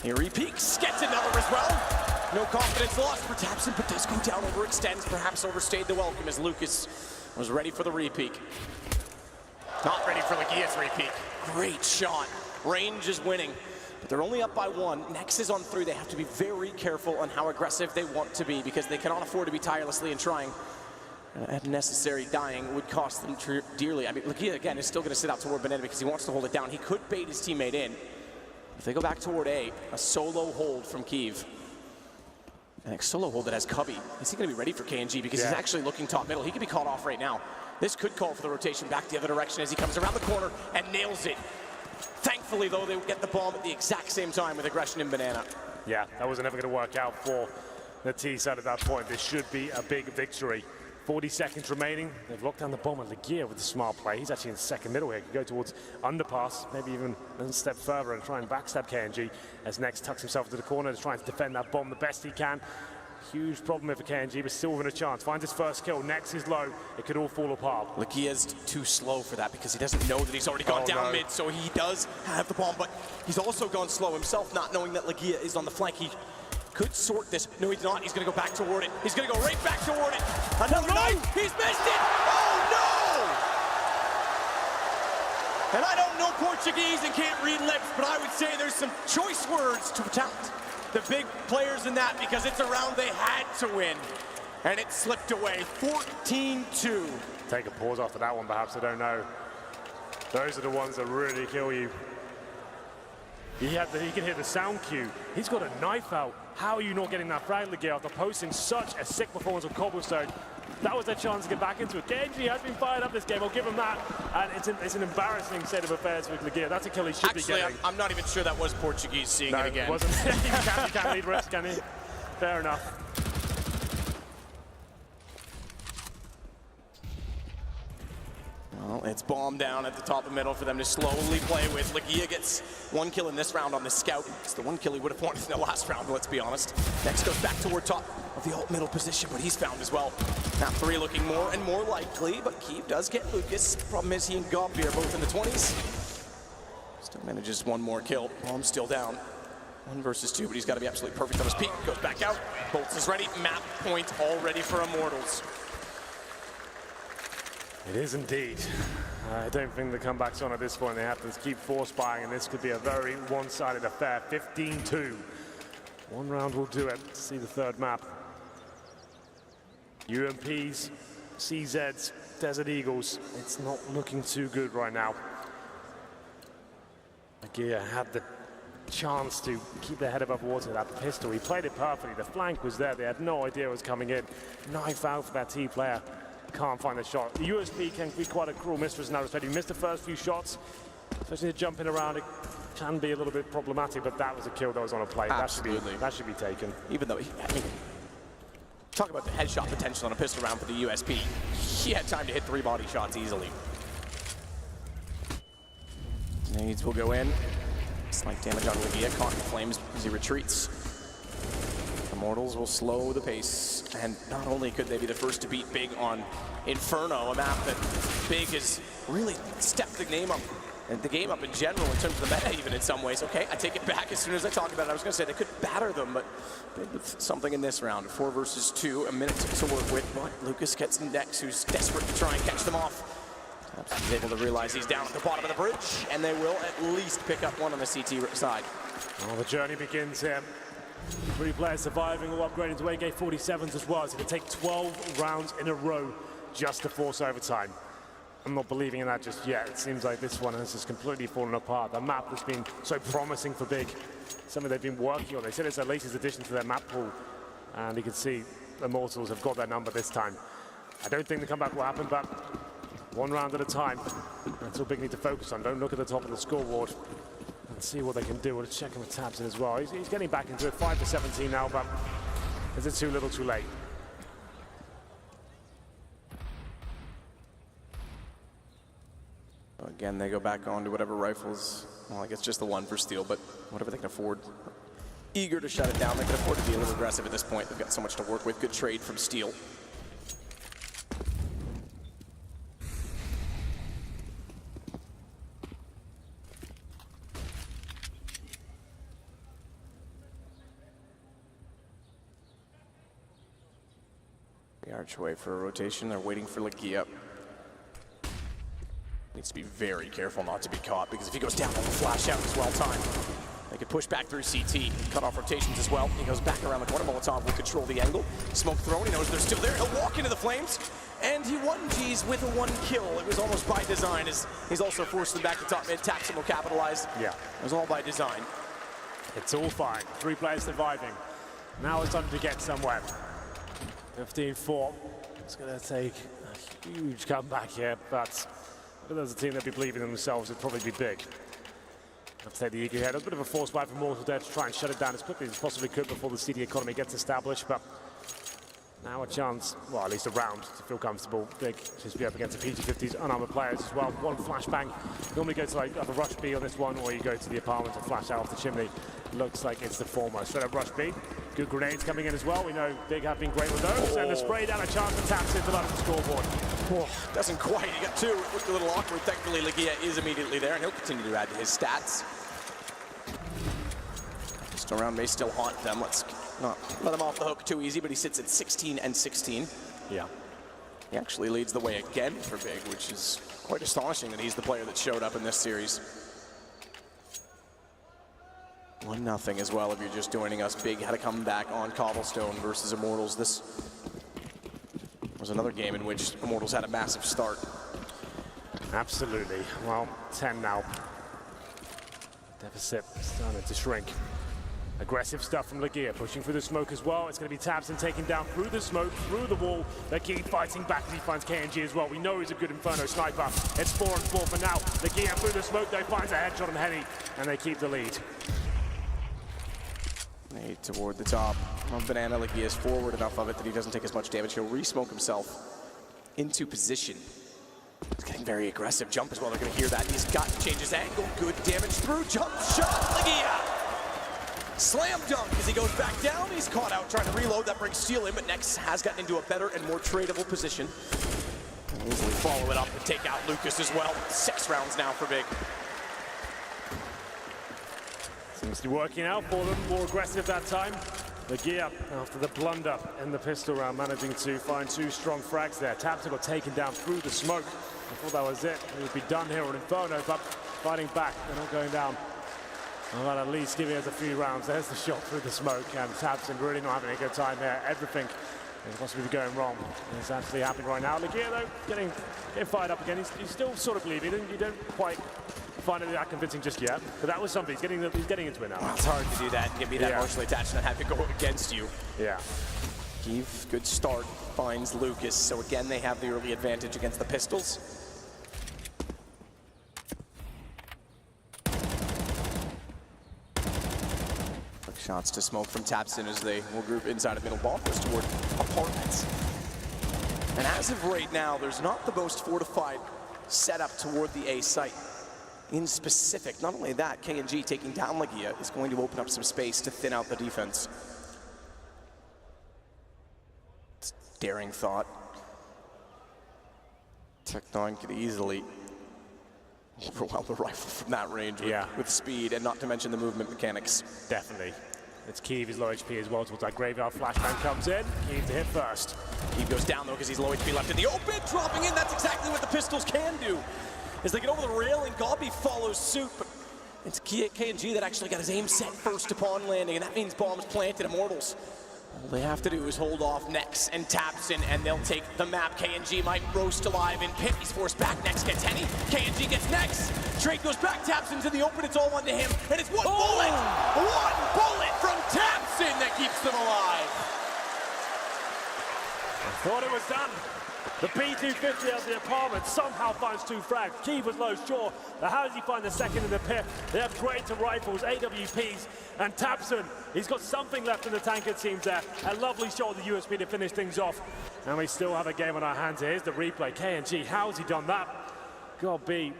He repeaks, gets another as well. No confidence lost for Tabson, but does go down, overextends, perhaps overstayed the welcome as Lucas was ready for the repeak. Not ready for Legia's repeak. Great shot. Range is winning, but they're only up by 1. Next is on 3. They have to be very careful on how aggressive they want to be because they cannot afford to be tirelessly and trying. Unnecessary dying would cost them dearly. I mean, Legia, again, is still going to sit out toward Banana because he wants to hold it down. He could bait his teammate in. If they go back toward A, a solo hold from Kiev. And a solo hold that has Cubby. Is he going to be ready for KNG? Because he's actually looking top middle. He could be caught off right now. This could call for the rotation back the other direction as he comes around the corner and nails it. Thankfully, though, they get the bomb at the exact same time with aggression in Banana. Yeah, that was never going to work out for the T side at that point. This should be a big victory. 40 seconds remaining. They've locked down the bomb, and Legia with the smart play. He's actually in second middle here. Could go towards underpass, maybe even a step further and try and backstab KNG as Nex tucks himself into the corner to try and defend that bomb the best he can. Huge problem here for KNG, but still with a chance. Finds his first kill. Nex is low. It could all fall apart. Legia's too slow for that because he doesn't know that he's already gone down mid, so he does have the bomb, but he's also gone slow himself, not knowing that Legia is on the flank. He could sort this. No, he's not. He's going to go back toward it. He's going to go right back toward it. Another knife. He's missed it. Oh, no! And I don't know Portuguese and can't read lips, but I would say there's some choice words to protect the big players in that because it's a round they had to win. And it slipped away. 14-2. Take a pause after that one, perhaps. I don't know. Those are the ones that really kill you. He can hear the sound cue. He's got a knife out. How are you not getting that frag, Legia, after posting such a sick performance on Cobblestone? That was their chance to get back into it. KNG has been fired up this game. I'll give him that. And it's an embarrassing state of affairs with Legia. That's a kill he should be getting. I'm not even sure that was Portuguese seeing it again. It wasn't. You can't lead risk, can he? Fair enough. Well, it's bomb down at the top of middle for them to slowly play with. Legia gets 1 kill in this round on the scout. It's the 1 kill he would have wanted in the last round, let's be honest. Next goes back toward top of the alt middle position, but he's found as well. Map 3 looking more and more likely, but Kiev does get Lucas. Problem is he and Gobby are both in the 20s. Still manages 1 more kill. Bomb's still down. 1 versus 2, but he's got to be absolutely perfect on his peak. Goes back out. Bolts is ready. Map point all ready for Immortals. It is indeed. I don't think the comeback's on at this point. They have to keep force buying, and this could be a very one-sided affair. 15-2. 1 round will do it. See the 3rd map. UMPs, CZs, Desert Eagles. It's not looking too good right now. Legia had the chance to keep their head above water. That pistol, he played it perfectly. The flank was there. They had no idea it was coming in. Knife out for that T player. Can't find the shot. The USP can be quite a cruel mistress in that respect. He missed the first few shots, especially jumping around. It can be a little bit problematic, but that was a kill that was on a plate. Absolutely. That should be taken. Even though, I mean, talk about the headshot potential on a pistol round for the USP. He had time to hit 3 body shots easily. Nades will go in. Slight damage on Legia. Caught in flames as he retreats. Immortals will slow the pace, and not only could they be the first to beat Big on Inferno, a map that Big has really stepped the game up in general in terms of the meta even in some ways. Okay, I take it back as soon as I talk about it. I was going to say they could batter them, but Big with something in this round. 4 versus 2, a minute to work with, but Lucas gets Nex, who's desperate to try and catch them off. He's able to realize he's down at the bottom of the bridge, and they will at least pick up one on the CT side. Well, the journey begins here. 3 players surviving, all upgrading to AK-47s as well. It's going to take 12 rounds in a row just to force overtime. I'm not believing in that just yet. It seems like this one has just completely fallen apart. The map that's been so promising for Big, something they've been working on. They said it's their latest addition to their map pool, and you can see the Immortals have got their number this time. I don't think the comeback will happen, but one round at a time. That's all Big need to focus on. Don't look at the top of the scoreboard. Let's see what they can do. We'll check him with tabs in as well. He's getting back into it. 5 for 17 now, but is it too little too late? Again, they go back on to whatever rifles, well, I guess just the one for steel, but whatever they can afford. Eager to shut it down. They can afford to be a little aggressive at this point. They've got so much to work with. Good trade from steel. The archway for a rotation. They're waiting for Lagia. Needs to be very careful not to be caught, because if he goes down, they'll flash out as well time. They could push back through CT, cut off rotations as well. He goes back around the corner. Molotov will control the angle. Smoke thrown. He knows they're still there. He'll walk into the flames, and he won G's with a 1 kill. It was almost by design, as he's also forced them back to top mid. Taxon will capitalize. Yeah. It was all by design. It's all fine. 3 players surviving. Now it's time to get somewhere. 15-4. It's going to take a huge comeback here, but if there's a team that be believing in themselves, it'd probably be Big. I'd say the ego here. A bit of a force buy from Immortals there to try and shut it down as quickly as possibly could before the CD economy gets established, but now a chance, well, at least a round to feel comfortable. Big just be up against the PG-50s, unarmored players as well. One flashbang. Normally go to like either rush B on this one, or you go to the apartment and flash out off the chimney. Looks like it's the former. Straight up rush B. Good grenades coming in as well. We know Big have been great with those. And the spray down, a chance to tap into the scoreboard. Oh, doesn't quite. He got 2. It looked a little awkward. Thankfully, Lagia is immediately there, and he'll continue to add to his stats. Pistol round may still haunt them. Let's not let him off the hook too easy, but he sits at 16 and 16. Yeah. He actually leads the way again for Big, which is quite astonishing that he's the player that showed up in this series. 1-0 as well if you're just joining us. Big had a comeback on Cobblestone versus Immortals. This was another game in which Immortals had a massive start. Absolutely. Well, 10 now. Deficit starting to shrink. Aggressive stuff from Lagia, pushing through the smoke as well. It's going to be Tabson taken down through the smoke, through the wall. Lagia fighting back as he finds KNG as well. We know he's a good Inferno sniper. It's 4 and 4 for now. Lagia through the smoke, though, finds a headshot on Henny, and they keep the lead. Nade toward the top of Banana. Lagia is forward enough of it that he doesn't take as much damage. He'll re-smoke himself into position. He's getting very aggressive. Jump as well. They're going to hear that. He's got to change his angle. Good damage through. Jump shot. Lagia. Slam dunk as he goes back down. He's caught out trying to reload. That brings Steel in, but Nex has gotten into a better and more tradable position. He'll easily follow it up and take out Lucas as well. 6 rounds now for Big. Seems to be working out for them. More aggressive that time. Lagia, after the blunder in the pistol round, managing to find 2 strong frags there. Tabson got taken down through the smoke. I thought that was it. It would be done here on Inferno, but fighting back. They're not going down. Well, at least giving us a few rounds. There's the shot through the smoke, and Tabson really not having a good time here. Everything is possibly going wrong. It's actually happening right now. Lagia, though, getting fired up again. He's still sort of believing it. You don't quite find it that convincing just yet, but that was something. He's getting into it now. Well, it's hard to do that and get me that emotionally attached and have it go against you. Yeah. Give, good start, finds Lucas. So again, they have the early advantage against the pistols. Shots to smoke from Tabson as they will group inside of middle ball, goes toward apartments. And as of right now, there's not the most fortified setup toward the A site. In specific, not only that, KNG taking down Lagia is going to open up some space to thin out the defense. It's a daring thought. Tech9 could easily overwhelm the rifle from that range with speed, and not to mention the movement mechanics. Definitely. It's Kiev, he's low HP as well towards that graveyard. Flashbang comes in, Kiev to hit first. He goes down though because he's low HP left in the open, dropping in. That's exactly what the pistols can do. As they get over the railing, Gobby follows suit, but it's KNG that actually got his aim set first upon landing, and that means bombs planted. Immortals, all they have to do is hold off Nex and Tapson, and they'll take the map. KNG might roast alive in pit. He's forced back. Nex gets Henny. KNG gets Nex. Trade goes back. Tapson's in the open. It's all onto him, and it's one bullet from Tapson that keeps them alive. I thought it was done. The B250 out of the apartment somehow finds 2 frags. Kiev was low, sure, but how does he find the second in the pit? They have greater rifles, AWPs, and Tapson, he's got something left in the tank, it seems there. A lovely shot with the USB to finish things off. And we still have a game on our hands here. Here's the replay. KNG, how has he done that? God be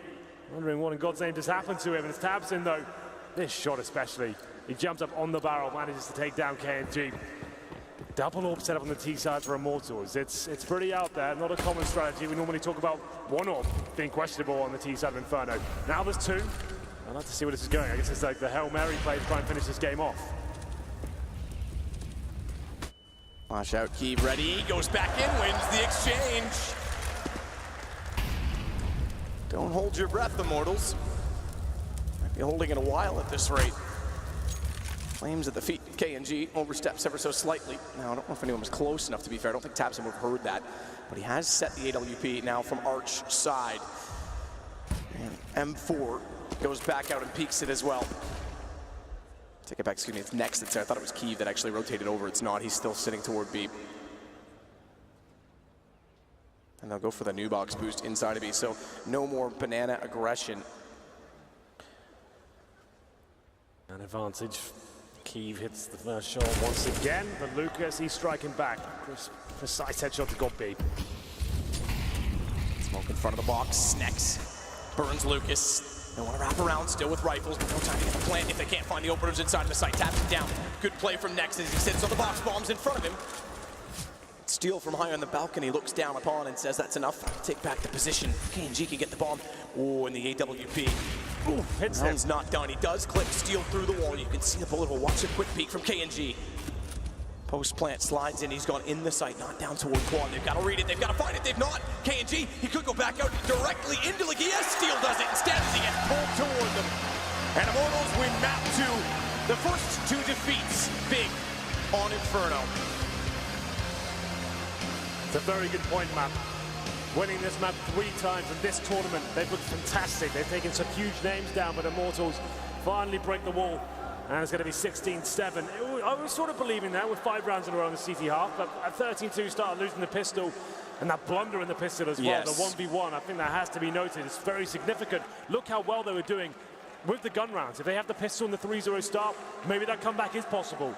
wondering what in God's name just happened to him. And it's Tapson, though. This shot especially. He jumps up on the barrel, manages to take down KNG. Double orb set up on the T side for Immortals. It's pretty out there, not a common strategy. We normally talk about one orb being questionable on the T side of Inferno. Now there's 2. I'd like to see where this is going. I guess it's like the Hail Mary play to try and finish this game off. Flash out, Kiev ready, goes back in, wins the exchange. Don't hold your breath, Immortals. Might be holding it a while at this rate. Flames at the feet. KNG oversteps ever so slightly. Now, I don't know if anyone was close enough, to be fair. I don't think Tapson would have heard that. But he has set the AWP now from Arch side. And M4 goes back out and peeks it as well. Take it back, excuse me, it's Nex that's there. I thought it was Kiev that actually rotated over. It's not. He's still sitting toward B. And they'll go for the new box boost inside of B. So no more banana aggression. An advantage. Kiev hits the first shot once again, but Lucas, he's striking back. Precise headshot to Gobby. Smoke in front of the box. Nex burns Lucas. They want to wrap around still with rifles, but no time to get the plant if they can't find the openers inside of the site. Taps it down. Good play from Nex as he sits on the box bombs in front of him. Steal from high on the balcony, looks down upon and says that's enough. Take back the position. KNG can get the bomb. Oh, and the AWP. Ooh, hits him. Not done. He does clip Steal through the wall. You can see the bullet hole. Watch a quick peek from KNG. Post plant slides in. He's gone in the site, not down toward quad. They've got to read it. They've got to find it. They've not. KNG, he could go back out directly into League. Yes, Steal does it. Instead, he gets pulled toward them. And Immortals win map 2. The first 2 defeats big on Inferno. It's a very good point, Matt. Winning this map 3 times in this tournament, they've looked fantastic. They've taken some huge names down, but Immortals finally break the wall. And it's going to be 16-7. I was sort of believing that with 5 rounds in a row in the CT half, but at 13-2 started losing the pistol, and that blunder in the pistol as well, yes. The 1v1, I think that has to be noted. It's very significant. Look how well they were doing with the gun rounds. If they have the pistol in the 3-0 start, maybe that comeback is possible.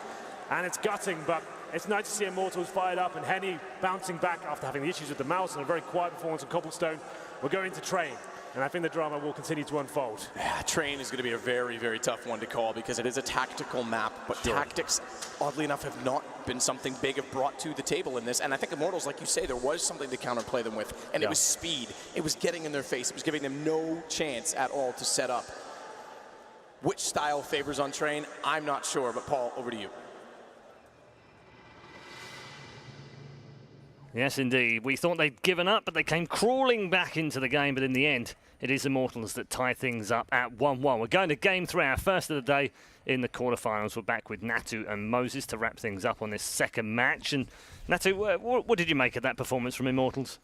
And it's gutting, but it's nice to see Immortals fired up and Henny bouncing back after having the issues with the mouse and a very quiet performance on Cobblestone. We're going to Train, and I think the drama will continue to unfold. Yeah, Train is going to be a very, very tough one to call because it is a tactical map, but sure. Tactics, oddly enough, have not been something big have brought to the table in this. And I think Immortals, like you say, there was something to counterplay them with, and it was speed. It was getting in their face. It was giving them no chance at all to set up. Which style favors on Train, I'm not sure, but Paul, over to you. Yes, indeed. We thought they'd given up, but they came crawling back into the game. But in the end, it is Immortals that tie things up at 1-1. We're going to game 3, our first of the day in the quarterfinals. We're back with Natu and Moses to wrap things up on this second match. And Natu, what did you make of that performance from Immortals?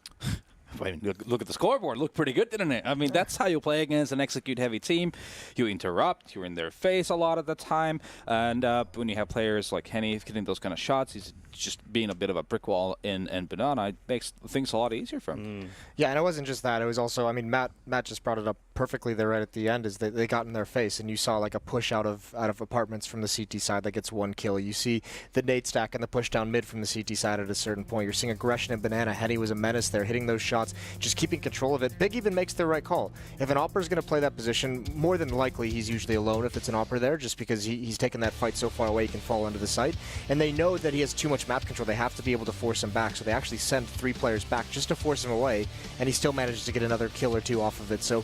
I mean, look at the scoreboard. Looked pretty good, didn't it? I mean, that's how you play against an execute-heavy team. You interrupt. You're in their face a lot of the time. And when you have players like Henny getting those kind of shots, he's just being a bit of a brick wall in Banana. It makes things a lot easier for him. Yeah, and it wasn't just that. It was also, I mean, Matt just brought it up perfectly there right at the end, is that they got in their face, and you saw like a push out of apartments from the CT side that gets 1 kill. You see the nade stack and the push down mid from the CT side at a certain point. You're seeing aggression in Banana. Henny was a menace there, hitting those shots, just keeping control of it. Big even makes the right call. If an Opper is going to play that position, more than likely he's usually alone if it's an Opper there, just because he's taken that fight so far away he can fall into the site. And they know that he has too much map control. They have to be able to force him back, so they actually send 3 players back just to force him away, and he still manages to get another kill or 2 off of it. So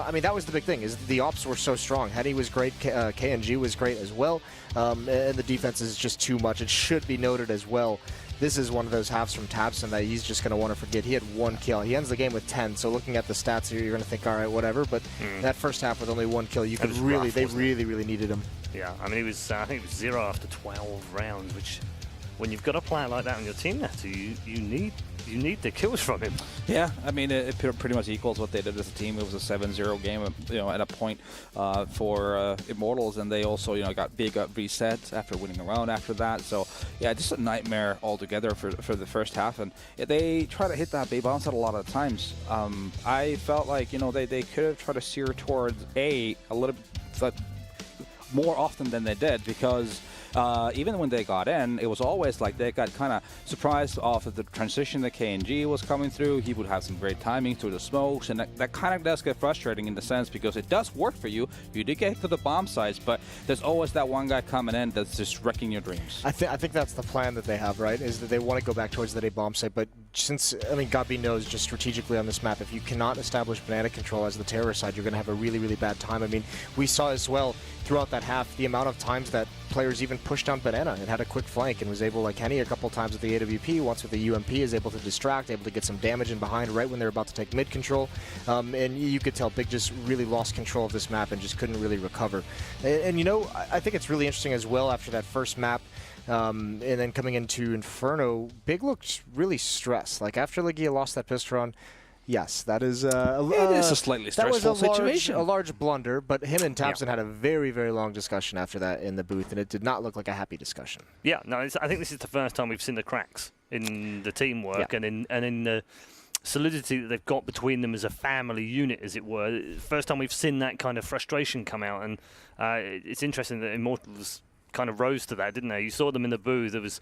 I mean, that was the big thing, is the ops were so strong. Henny was great, KNG was great as well, and the defense is just too much. It should be noted as well, this is one of those halves from Tabson that he's just going to want to forget. He had 1 kill. He ends the game with 10, so looking at the stats here, you're going to think, all right, whatever, but that first half with only 1 kill, you could really, they really needed him. Yeah, I mean, he was, I think it was 0 after 12 rounds, which, when you've got a player like that on your team, you need the kills from him. Yeah, I mean, it pretty much equals what they did as a team. It was a 7-0 game, at a point for Immortals, and they also, got big resets after winning a round after that. So, yeah, just a nightmare altogether for the first half. And they try to hit that B bounce out a lot of times. I felt like, they could have tried to steer towards a little bit more often than they did, because even when they got in, it was always like they got kind of surprised off of the transition that KNG was coming through. He would have some great timing through the smokes, and that kind of does get frustrating in the sense, because it does work for you. You do get to the bomb sites, but there's always that one guy coming in that's just wrecking your dreams. I think that's the plan that they have, right? Is that they want to go back towards that A bomb site, but since, I mean, God knows, just strategically on this map, if you cannot establish banana control as the terror side, you're going to have a really bad time. I mean, we saw as well throughout that half the amount of times that players even pushed down banana and had a quick flank and was able, like Henny a couple times with the AWP, once with the UMP, is able to distract, able to get some damage in behind right when they're about to take mid control. And you could tell Big just really lost control of this map and just couldn't really recover. And I think it's really interesting as well after that first map. And then coming into Inferno, Big looked really stressed. Like after Ligia lost that pistol run, yes, that is it is a slightly stressful situation. A large blunder, but him and Tabson had a very long discussion after that in the booth, and it did not look like a happy discussion. Yeah, no, I think this is the first time we've seen the cracks in the teamwork and in the solidity that they've got between them as a family unit, as it were. First time we've seen that kind of frustration come out, and it's interesting that Immortals kind of rose to that, didn't they? You saw them in the booth. There was